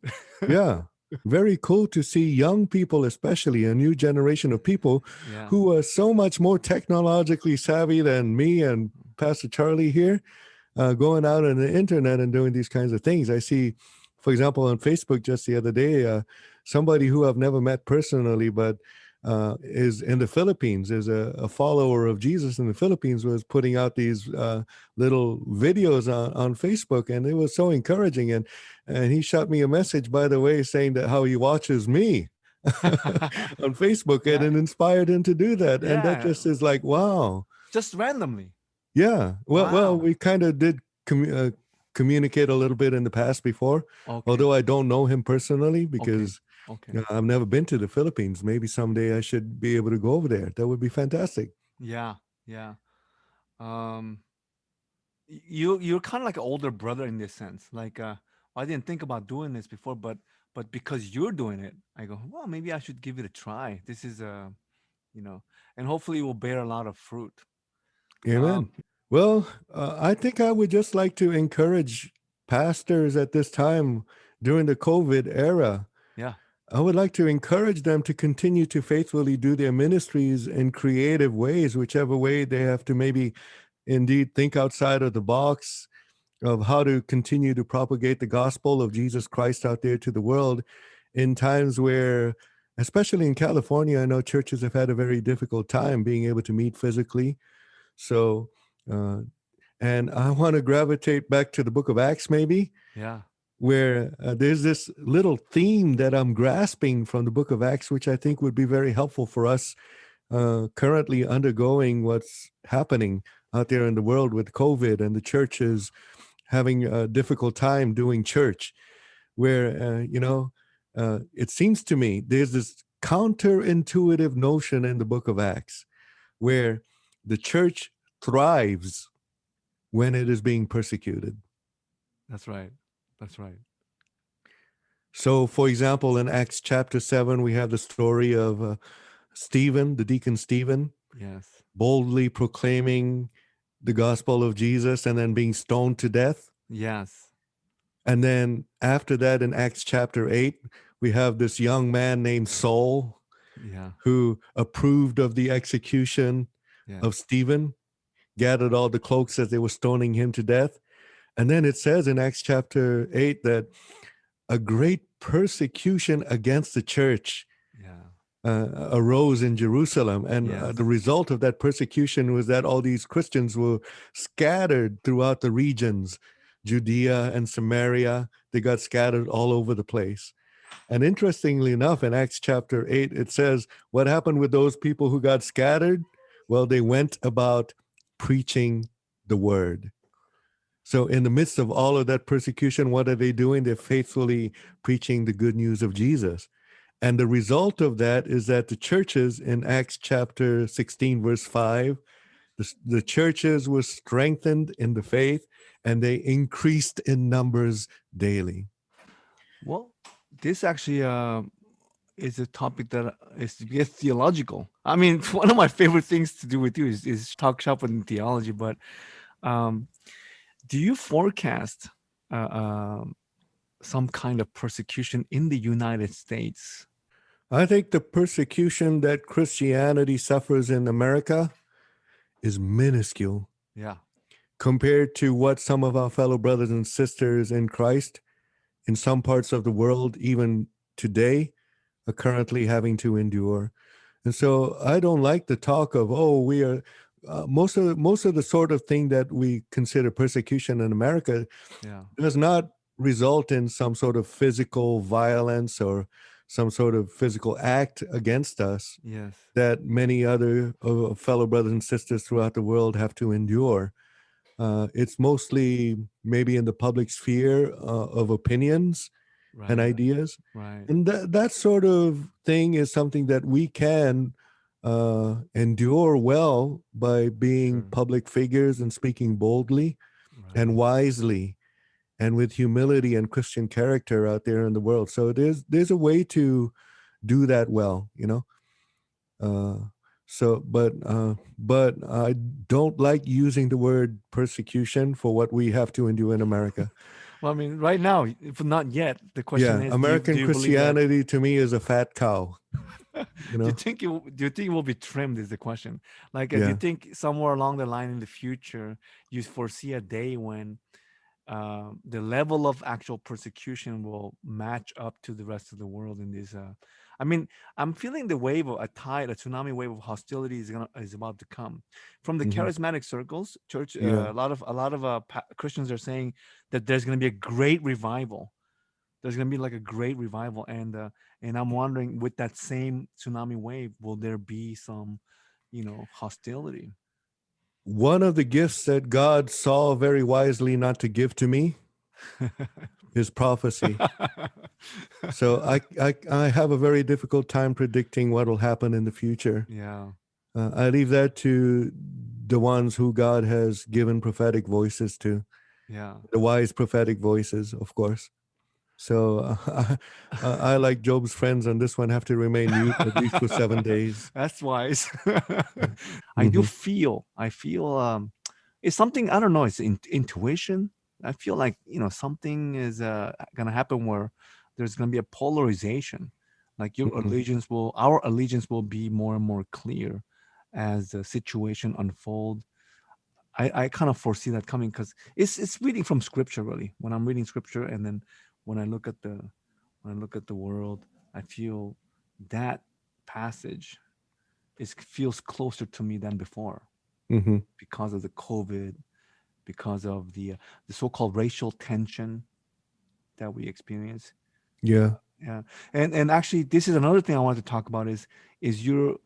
yeah. Very cool to see young people, especially a new generation of people Yeah, who are so much more technologically savvy than me and Pastor Charlie here, going out on the internet and doing these kinds of things. I see, for example, on Facebook just the other day, somebody who I've never met personally, but is in the Philippines, is a follower of Jesus in the Philippines, was putting out these little videos on Facebook, and it was so encouraging. And he shot me a message, by the way, saying that how he watches me on Facebook, and yeah, it inspired him to do that. And that yeah. just is like, wow. Just randomly. Yeah. Well, Wow. we kind of did communicate a little bit in the past before, Okay. although I don't know him personally Okay. because Okay. I've never been to the Philippines. Maybe someday I should be able to go over there. That would be fantastic. Yeah. Yeah. Um, you're kind of like an older brother in this sense. Like, I didn't think about doing this before, but because you're doing it, I go, well, maybe I should give it a try. This is you know, and hopefully it will bear a lot of fruit. Amen. Um, Well, I think I would just like to encourage pastors at this time during the COVID era. yeah. I would like to encourage them to continue to faithfully do their ministries in creative ways, whichever way they have to maybe indeed think outside of the box of how to continue to propagate the gospel of Jesus Christ out there to the world in times where, especially in California, I know churches have had a very difficult time being able to meet physically. So, uh, and I want to gravitate back to the book of Acts, maybe, Yeah. where there's this little theme that I'm grasping from the book of Acts, which I think would be very helpful for us currently undergoing what's happening out there in the world with COVID and the churches having a difficult time doing church, where, it seems to me there's this counterintuitive notion in the book of Acts where the church thrives when it is being persecuted. That's right. That's right. So, for example, in Acts chapter 7, we have the story of Stephen, the deacon Stephen, Yes. boldly proclaiming the gospel of Jesus and then being stoned to death. Yes. And then after that, in Acts chapter 8, we have this young man named Saul Yeah. who approved of the execution Yes. of Stephen, gathered all the cloaks as they were stoning him to death. And then it says in Acts chapter 8 that a great persecution against the church Yeah. arose in Jerusalem. And Yes. the result of that persecution was that all these Christians were scattered throughout the regions, Judea and Samaria. They got scattered all over the place. And interestingly enough, in Acts chapter 8, it says, what happened with those people who got scattered? Well, they went about preaching the word. So, in the midst of all of that persecution, what are they doing? They're faithfully preaching the good news of Jesus. And the result of that is that the churches in Acts chapter 16, verse 5, the churches were strengthened in the faith and they increased in numbers daily. Well, this actually is a topic that is gets theological. I mean, one of my favorite things to do with you is talk shop in theology. But um, do you forecast uh, um, some kind of persecution in the United States? I think the persecution that Christianity suffers in America is minuscule Yeah. compared to what some of our fellow brothers and sisters in Christ in some parts of the world, even today, are currently having to endure. And so I don't like the talk of, oh, we are most of the sort of thing that we consider persecution in America Yeah. does not result in some sort of physical violence or some sort of physical act against us Yes. that many other fellow brothers and sisters throughout the world have to endure. It's mostly maybe in the public sphere of opinions and Right. ideas. Right. And that sort of thing is something that we can endure well by being Sure. public figures and speaking boldly and Right. wisely and with humility and Christian character out there in the world. So there's a way to do that well, you know. Uh, but I don't like using the word persecution for what we have to endure in America. Well, I mean, right now, if not yet, the question Yeah, is, do American you believe that? Christianity to me is a fat cow. You know. Do you think it will be trimmed? Is the question. Like, do you Yeah. think somewhere along the line in the future, you foresee a day when the level of actual persecution will match up to the rest of the world in this? I mean, I'm feeling the wave of a tide, a tsunami wave of hostility is about to come from the Hmm. charismatic circles. Church, Yeah. a lot of Christians are saying that there's going to be a great revival. There's going to be like a great revival, and I'm wondering, with that same tsunami wave, will there be some, hostility? One of the gifts that God saw very wisely not to give to me is prophecy. So I have a very difficult time predicting what will happen in the future. Yeah, I leave that to the ones who God has given prophetic voices to, yeah. the wise prophetic voices, of course. So I, like Job's friends on this one, have to remain mute at least for 7 days. That's wise. Hmm. I feel it's something, I don't know, it's intuition. I feel like, something is gonna happen where there's gonna be a polarization. Like Hmm. our allegiance will be more and more clear as the situation unfold. I kind of foresee that coming, because it's reading from scripture, really. When I'm reading scripture, and then when I look at the when I look at the world, I feel that passage is feels closer to me than before, Hmm. because of the COVID, because of the so-called racial tension that we experience. Yeah. Yeah, and actually, this is another thing I want to talk about, is your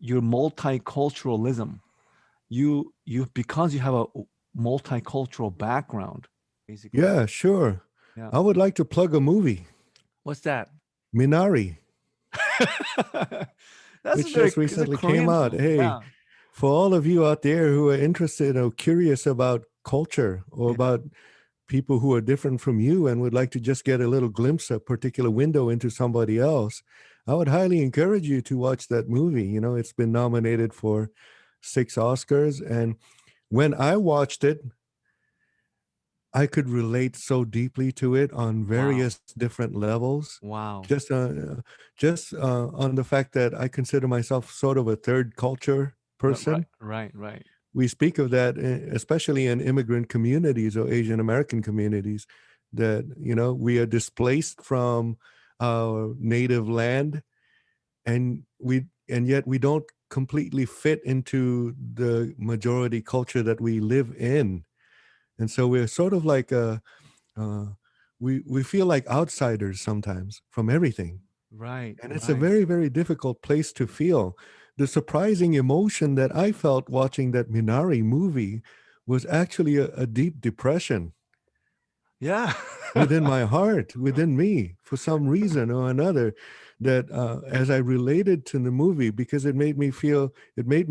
multiculturalism. You because you have a multicultural background, basically. Yeah, sure. Yeah. I would like to plug a movie, What's that? Minari, That's which just it's a recently came Korean out. film. Hey, Yeah. for all of you out there who are interested or curious about culture or Yeah. about people who are different from you and would like to just get a little glimpse, a particular window into somebody else, I would highly encourage you to watch that movie. You know, it's been nominated for 6 Oscars. And when I watched it, I could relate so deeply to it on Wow. various different levels. Wow. Just on the fact that I consider myself sort of a third culture Right. person. Right. Right. We speak of that, especially in immigrant communities or Asian American communities, that we are displaced from our native land, and yet we don't completely fit into the majority culture that we live in, and so we're sort of like uh, we feel like outsiders sometimes from everything, Right. and it's a Right. very, very difficult place to feel. The surprising emotion that I felt watching that Minari movie was actually a deep depression Yeah. within my heart, within me, for some reason or another. That as I related to the movie, because it made me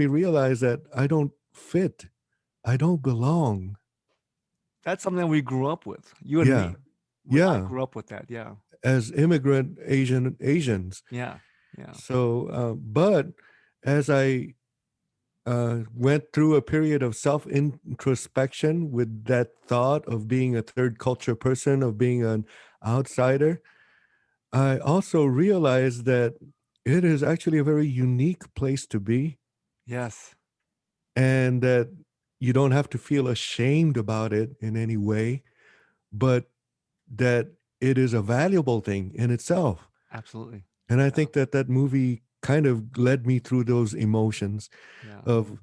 realize that I don't fit, I don't belong. That's something we grew up with. You and Yeah, me. I yeah, grew up with that. Yeah. as immigrant Asians. Yeah. Yeah. So, but as I went through a period of self introspection with that thought of being a third culture person, of being an outsider, I also realized that it is actually a very unique place to be, Yes. and that you don't have to feel ashamed about it in any way, but that it is a valuable thing in itself. Absolutely. And I Yeah. think that that movie kind of led me through those emotions Yeah. of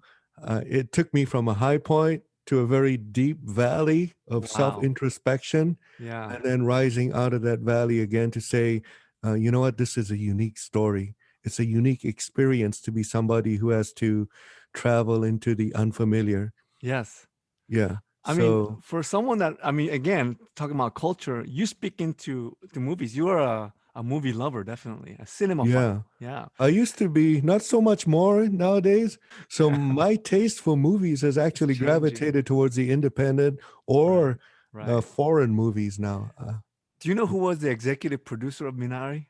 it took me from a high point to a very deep valley of self Wow. introspection, Yeah. and then rising out of that valley again to say, you know what, this is a unique story. It's a unique experience to be somebody who has to travel into the unfamiliar. Yes. Yeah. I mean, So for someone that, I mean, again, talking about culture, you speak into the movies. You are a movie lover, definitely, a yeah, cinemaphile. Yeah. I used to be not so much more nowadays. So Yeah. my taste for movies has It's actually changing. gravitated towards the independent Right. or Right. foreign movies now. Do you know who was the executive producer of Minari?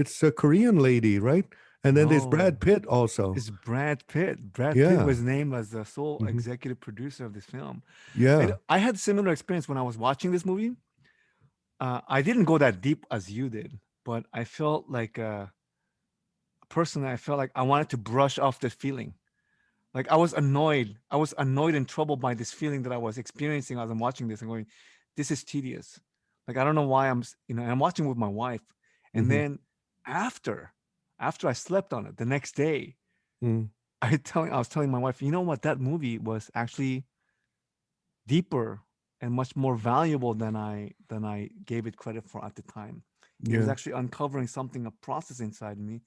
It's a Korean lady, right? And then there's No, Brad Pitt also. it's Brad Pitt. Brad Pitt Yeah. was named as the sole Hmm. executive producer of this film. Yeah. I had similar experience when I was watching this movie. I didn't go that deep as you did, but I felt like personally, I felt like I wanted to brush off the feeling. Like I was annoyed. I was annoyed and troubled by this feeling that I was experiencing as I'm watching this and going, "This is tedious." Like I don't know why and I'm watching with my wife, and Hmm. then after, after I slept on it the next day, Mm. I was telling my wife, you know what, that movie was actually deeper and much more valuable than I gave it credit for at the time. It was Yeah. actually uncovering something, a process inside me.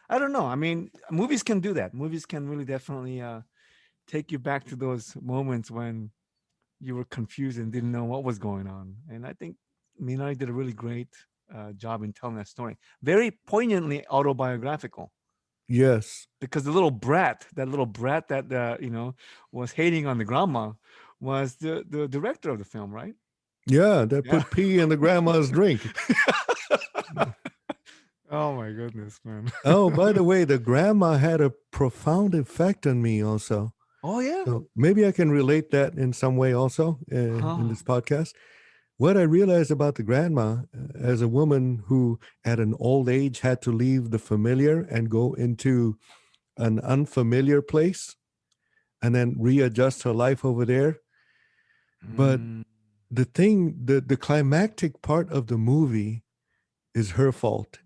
I don't know. I mean, movies can do that. Movies can really definitely take you back to those moments when you were confused and didn't know what was going on. And I think Minari did a really great job in telling that story. Very poignantly autobiographical. Yes. Because the little brat, that little brat that was hating on the grandma, was the director of the film, right? Yeah. That Yeah. put pee in the grandma's drink. Oh my goodness, man. Oh, by the way, the grandma had a profound effect on me also. Oh yeah. So maybe I can relate that in some way also in Huh. this podcast. What I realized about the grandma as a woman who at an old age had to leave the familiar and go into an unfamiliar place and then readjust her life over there. But Mm, the climactic part of the movie is her fault.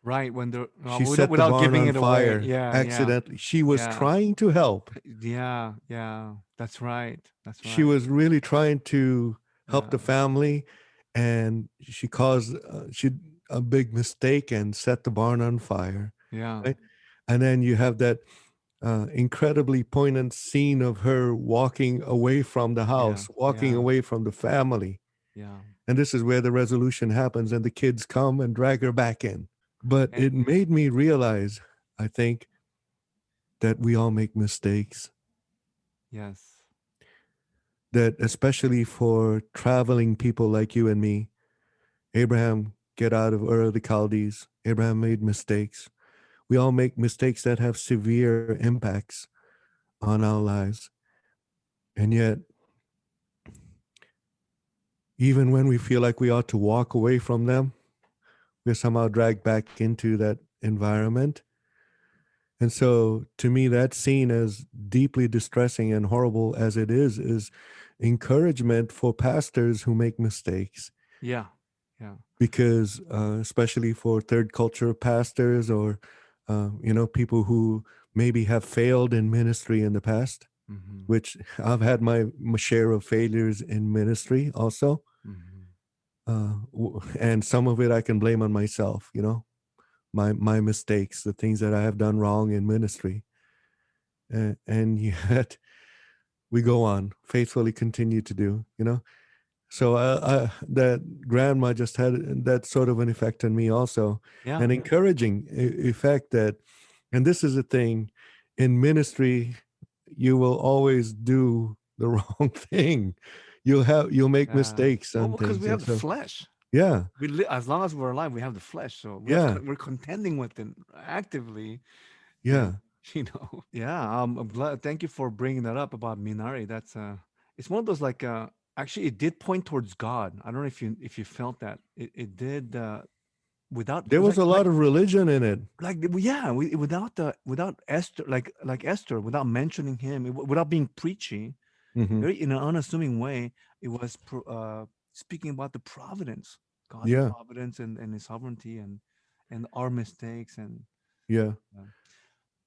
right when the She without, set the without barn giving on it away. fire Yeah, yeah, accidentally. She was yeah, trying to help. yeah, yeah. That's right. That's She right. was really trying to help Yeah, the family, and she caused she a big mistake and set the barn on fire. yeah, Right, and then you have that incredibly poignant scene of her walking away from the yeah, house, walking yeah, away from the family. yeah. And this is where the resolution happens, and the kids come and drag her back in. But And it made me realize, I think, that we all make mistakes, yes, that especially for traveling people like you and me, Abraham get out of Ur of the Chaldees. Abraham made mistakes. We all make mistakes that have severe impacts on our lives. And yet, even when we feel like we ought to walk away from them, we're somehow dragged back into that environment. And so, to me, that scene, as deeply distressing and horrible as it is encouragement for pastors who make mistakes. yeah, yeah. Because, especially for third culture pastors or, people who maybe have failed in ministry in the past, Mm-hmm, which I've had my share of failures in ministry also. mm-hmm. And some of it I can blame on myself, my mistakes, the things that I have done wrong in ministry. And yet we go on, faithfully continue to do. So that grandma just had that sort of an effect on me also, Yeah, an encouraging effect that, and this is a thing in ministry, you will always do the wrong thing. You'll make yeah. mistakes Well, on because we things, have and the so flesh. yeah, As long as we're alive, we have the flesh. So yeah, we're contending with it actively. And yeah. yeah. I'm glad. Thank you for bringing that up about Minari. That's it's one of those like actually it did point towards God. I don't know if you felt that it did without There was a lot of religion in it. yeah, without Esther, like Esther, without mentioning him, without being preachy, Hmm. very in an unassuming way, it was speaking about the providence, God's Yeah, providence and His sovereignty and our mistakes yeah. uh, and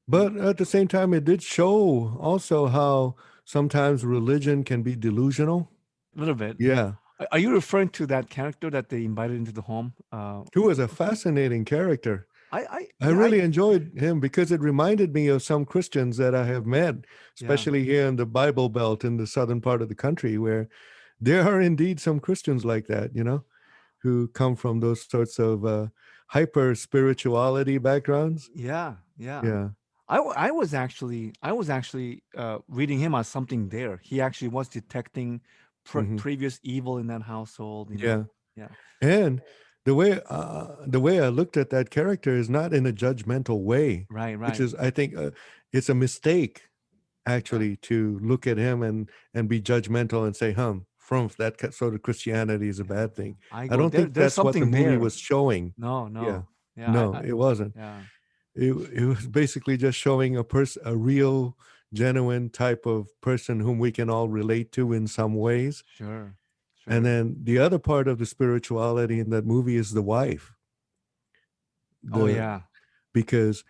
But at the same time, it did show also how sometimes religion can be delusional. a little bit. Yeah. Are you referring to that character that they invited into the home? Who was a fascinating character. I I really enjoyed him because it reminded me of some Christians that I have met, yeah, especially here in the Bible Belt in the southern part of the country, where there are indeed some Christians like that, who come from those sorts of hyper spirituality backgrounds. yeah, yeah. Yeah. I was actually reading him as something there. He actually was detecting Hmm. previous evil in that household. Yeah. Yeah, And the way I looked at that character is not in a judgmental way, right, which right. is, I think, it's a mistake Yeah, actually to look at him and be judgmental and say, from that sort of Christianity is a yeah. bad thing. I I go don't there. think There's that's what the something movie there. was showing. No, Yeah. no. Yeah, No, it wasn't. yeah, It was basically just showing a real, genuine type of person whom we can all relate to in some ways. sure, And sure. then the other part of the spirituality in that movie is the wife. Oh The yeah, Because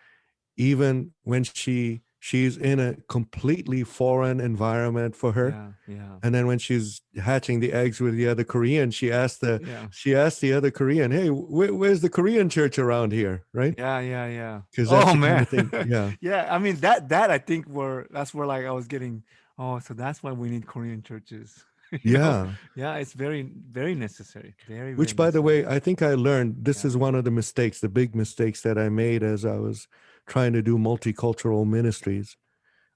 even when she's in a completely foreign environment for her, yeah, yeah, and then when she's hatching the eggs with the other Korean, yeah, she asked the other Korean, "Hey, where's the Korean church around here?" Right? yeah, yeah, yeah. Because that's Oh the kind man, of thing. Yeah, yeah. I mean that I think where that's where like I was getting. Oh, so that's why we need Korean churches. yeah. Yeah, it's very necessary. Very, very Which, by the necessary. way, I think I learned this Yeah, is one of the mistakes, the big mistakes that I made as I was trying to do multicultural ministries.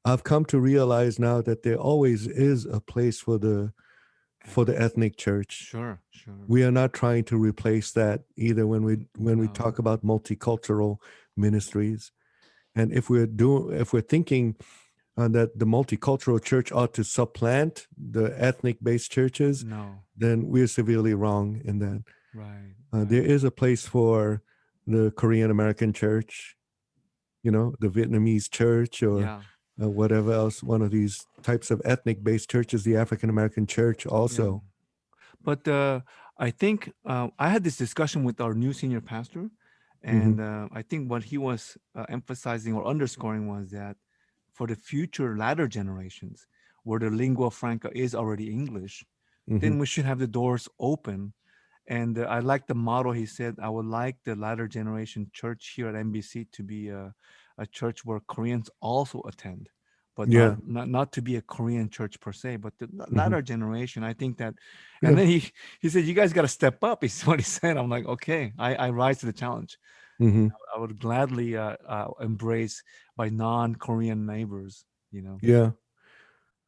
I've come to realize now that there always is a place yeah. for the ethnic church. Sure, sure. We are not trying to replace that either when we No, talk about multicultural ministries. And if we're thinking that the multicultural church ought to supplant the ethnic based churches, no. then we're severely wrong in that. Right, There right. is a place for the Korean American church, the Vietnamese church, or Yeah, whatever else, one of these types of ethnic based churches, the African American church yeah. also. But I think I had this discussion with our new senior pastor, Hmm. and I think what he was emphasizing or underscoring was that for the future latter generations, where the lingua franca is already English, Hmm. then we should have the doors open. And I like the model he said. I would like the latter generation church here at NBC to be a church where Koreans also attend, but Yeah. not to be a Korean church per se, but the Hmm. latter generation. I think that, and Yeah. then he said, "You guys got to step up." Is what he said. I'm like, okay, I rise to the challenge. Hmm. I would gladly embrace my non-Korean neighbors. Yeah.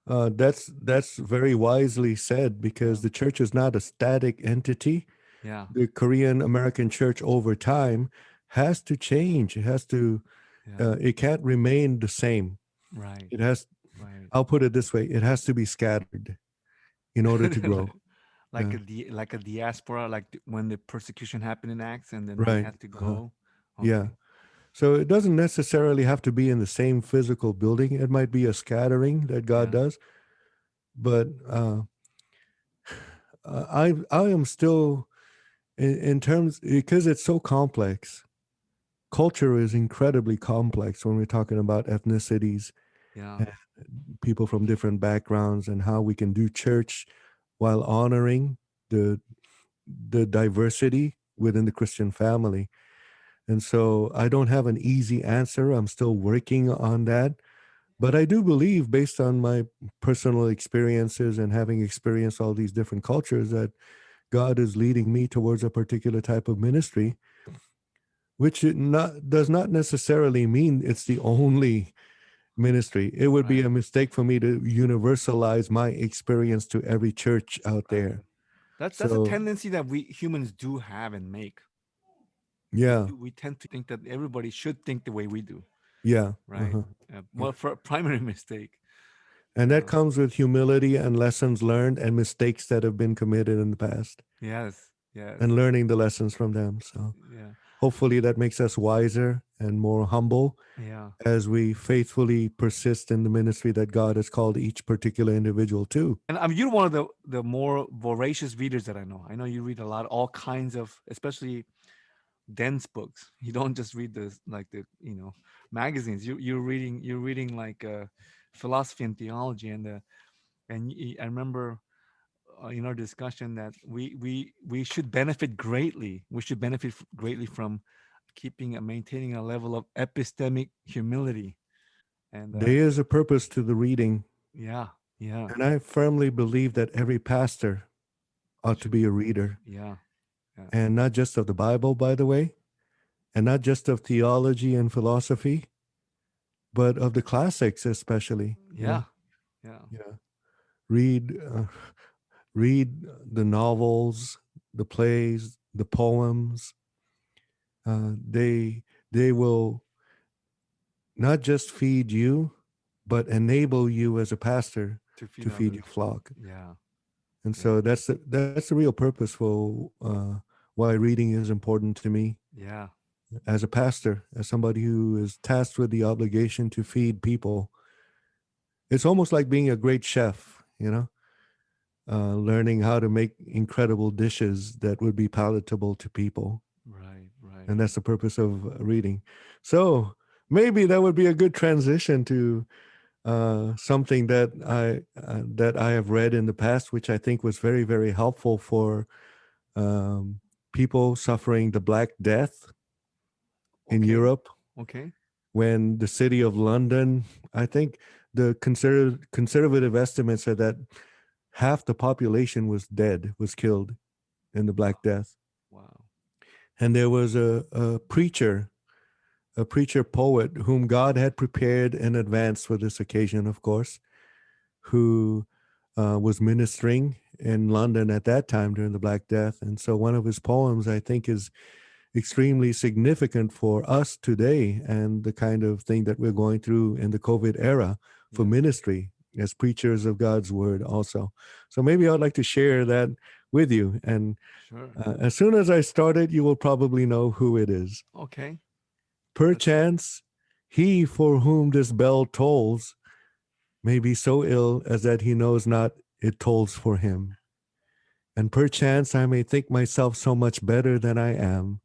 That's very wisely said Yeah, because the church is not a static entity. yeah, The Korean American church over time has to change. yeah. It can't remain the same. Right, It has, right. I'll put it this way, it has to be scattered in order to grow. Like Yeah. like a diaspora, like when the persecution happened in Acts, and then they Right. had to Uh-huh. go. Yeah. Okay. So it doesn't necessarily have to be in the same physical building. It might be a scattering that God Yeah. does. But I am still in terms, because it's so complex. Culture is incredibly complex when we're talking about ethnicities Yeah. and people from different backgrounds and how we can do church while honoring the the diversity within the Christian family. And so I don't have an easy answer. I'm still working on that. But I do believe, based on my personal experiences and having experienced all these different cultures, that God is leading me towards a particular type of ministry, which does not necessarily mean it's the only ministry. It would be Right. a mistake for me to universalize my experience to every church out Right. there. That's a So, tendency that we humans do have and make. yeah, We tend to think that everybody should think the way we do. yeah. Right. Uh-huh. Well, for a primary mistake. And that Yeah. comes with humility and lessons learned and mistakes that have been committed in the past Yes. Yes. and learning the lessons from them. So Yeah. hopefully that makes us wiser and more humble Yeah. as we faithfully persist in the ministry that God has called each particular individual to. And you're one of the more voracious readers that I know. I know you read a lot, all kinds of, especially dense books. You don't just read the magazines. You're reading like philosophy and theology, I remember in our discussion that we should benefit greatly. We should benefit greatly from keeping and maintaining a level of epistemic humility. And There is a purpose to the reading, yeah, yeah, and I firmly believe that every pastor ought to should be be. a reader, Yeah, yeah, and not just of the Bible, by the way, and not just of theology and philosophy, but of the classics, especially. yeah, yeah. Yeah. Read, read the novels, the plays, the poems. They will not just feed you, but enable you as a pastor To feed to feed others. your flock. Yeah, And yeah, so that's the real purpose for why reading is important to me yeah. as a pastor, as somebody who is tasked with the obligation to feed people. It's almost like being a great chef, learning how to make incredible dishes that would be palatable to people. Right, right. And that's the purpose of reading. So maybe that would be a good transition to something that I have read in the past, which I think was very, very helpful for people suffering the Black Death in Okay, Europe, okay. when the city of London, I think the conservative estimates are that half the population was dead, was killed in the Wow, Black Death. wow. And there was a preacher poet whom God had prepared in advance for this occasion, of course, who was ministering in London at that time during the Black Death. And so one of his poems, I think, is extremely significant for us today and the kind of thing that we're going through in the COVID era for Yeah, ministry as preachers of God's word also. So maybe I'd like to share that with you. And sure. as soon as I start it, you will probably know who it is. Okay. Let's see. Perchance he for whom this bell tolls may be so ill as that he knows not it tolls for him. And perchance I may think myself so much better than I am,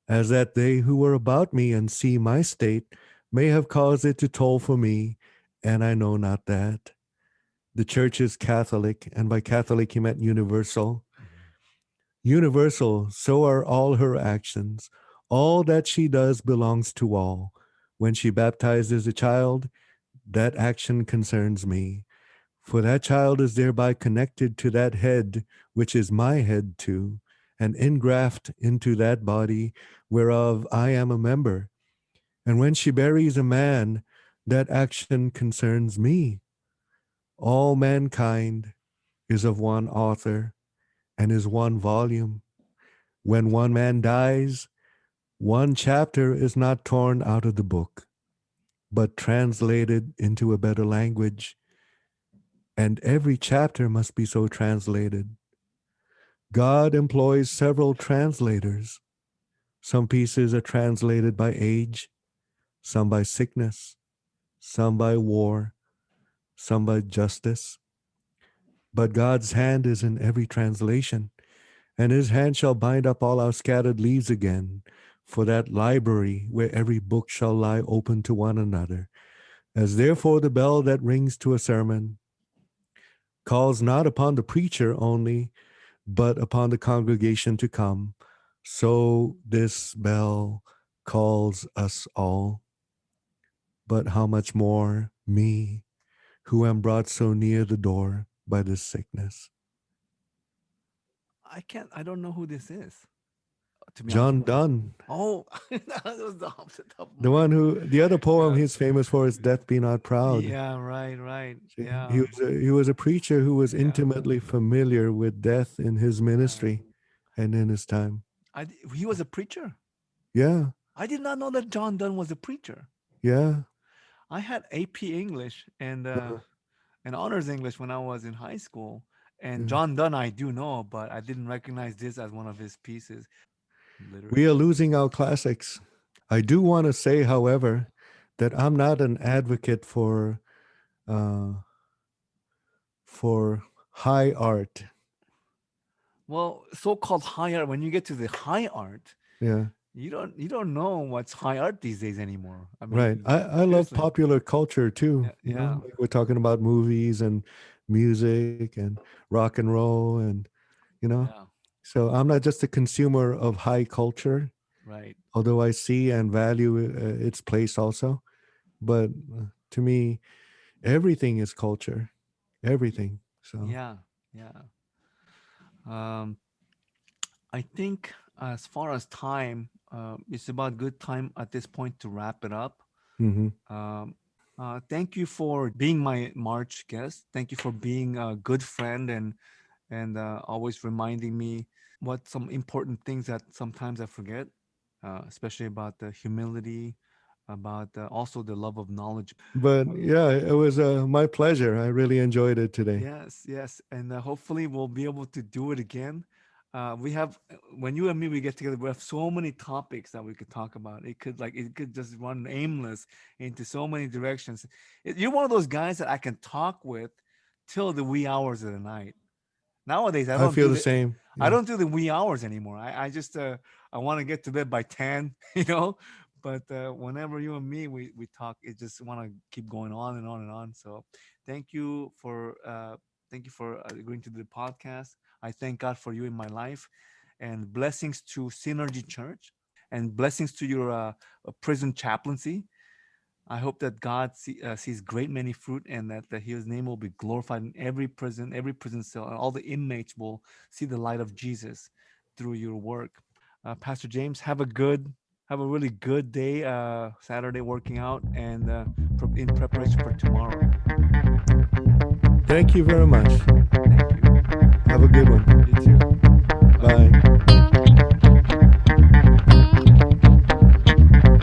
as that they who were about me and see my state may have caused it to toll for me, and I know not that. The church is Catholic, and by Catholic he meant universal. Mhm. Universal, so are all her actions. All that she does belongs to all. When she baptizes a child, that action concerns me. For that child is thereby connected to that head, which is my head too, and ingraft into that body whereof I am a member. And when she buries a man, that action concerns me. All mankind is of one author and is one volume. When one man dies, one chapter is not torn out of the book, but translated into a better language, and every chapter must be so translated. God employs several translators. Some pieces are translated by age, some by sickness, some by war, some by justice. But God's hand is in every translation, and his hand shall bind up all our scattered leaves again, for that library where every book shall lie open to one another. As therefore the bell that rings to a sermon calls not upon the preacher only, but upon the congregation to come, so this bell calls us all. But how much more me, who am brought so near the door by this sickness? I can't. I don't know who this is. To be honest John with you. Donne, Oh, that was off the top of the my one head. who, the other poem Yeah. he's famous for is Death Be Not Proud. Yeah. Right. Right. See, he Yeah. was he was a preacher who was Yeah. intimately familiar with death in his Yeah. ministry and in his time. He was a preacher. Yeah, I did not know that John Donne was a preacher. yeah, I had AP English and honors English when I was in high school. And yeah. John Donne, I do know, but I didn't recognize this as one of his pieces. We are Literature. losing our classics. I do want to say, however, that I'm not an advocate uh, for high art. Well, so-called high art. When you get to the high art, Yeah, you don't know what's high art these days anymore. I right. mean, I love seriously. popular culture too. Yeah. Yeah. Like we're talking about movies and music and rock and roll and you know. Yeah. So I'm not just a consumer of high culture. Right. although I see and value its place also. But to me, everything is culture, everything. So, Yeah. Yeah. Um, I think as far as time, it's about good time at this point to wrap it up. hmm Um, thank you for being my March guest. Thank you for being a good friend and always reminding me what some important things that sometimes I forget, especially about the humility, about also the love of knowledge. but yeah, it was my pleasure. I really enjoyed it today. Yes, yes, and hopefully we'll be able to do it again. We have when you and me we get together, we have so many topics that we could talk about. It could just run aimless into so many directions. You're one of those guys that I can talk with till the wee hours of the night. Nowadays, I feel the same. I Yeah. don't do the wee hours anymore. I just I want to get to bed by 10, you know. But whenever you and me we talk, it just want to keep going on and on and on. So thank you for agreeing to the podcast. I thank God for you in my life, and blessings to Synergy Church, and blessings to your prison chaplaincy. I hope that God sees great many fruit, and that His name will be glorified in every prison cell, and all the inmates will see the light of Jesus through your work. Pastor James, have a really good day, Saturday working out, and in preparation for tomorrow. Thank you very much. Thank you. Have a good one. You too. Bye. Bye.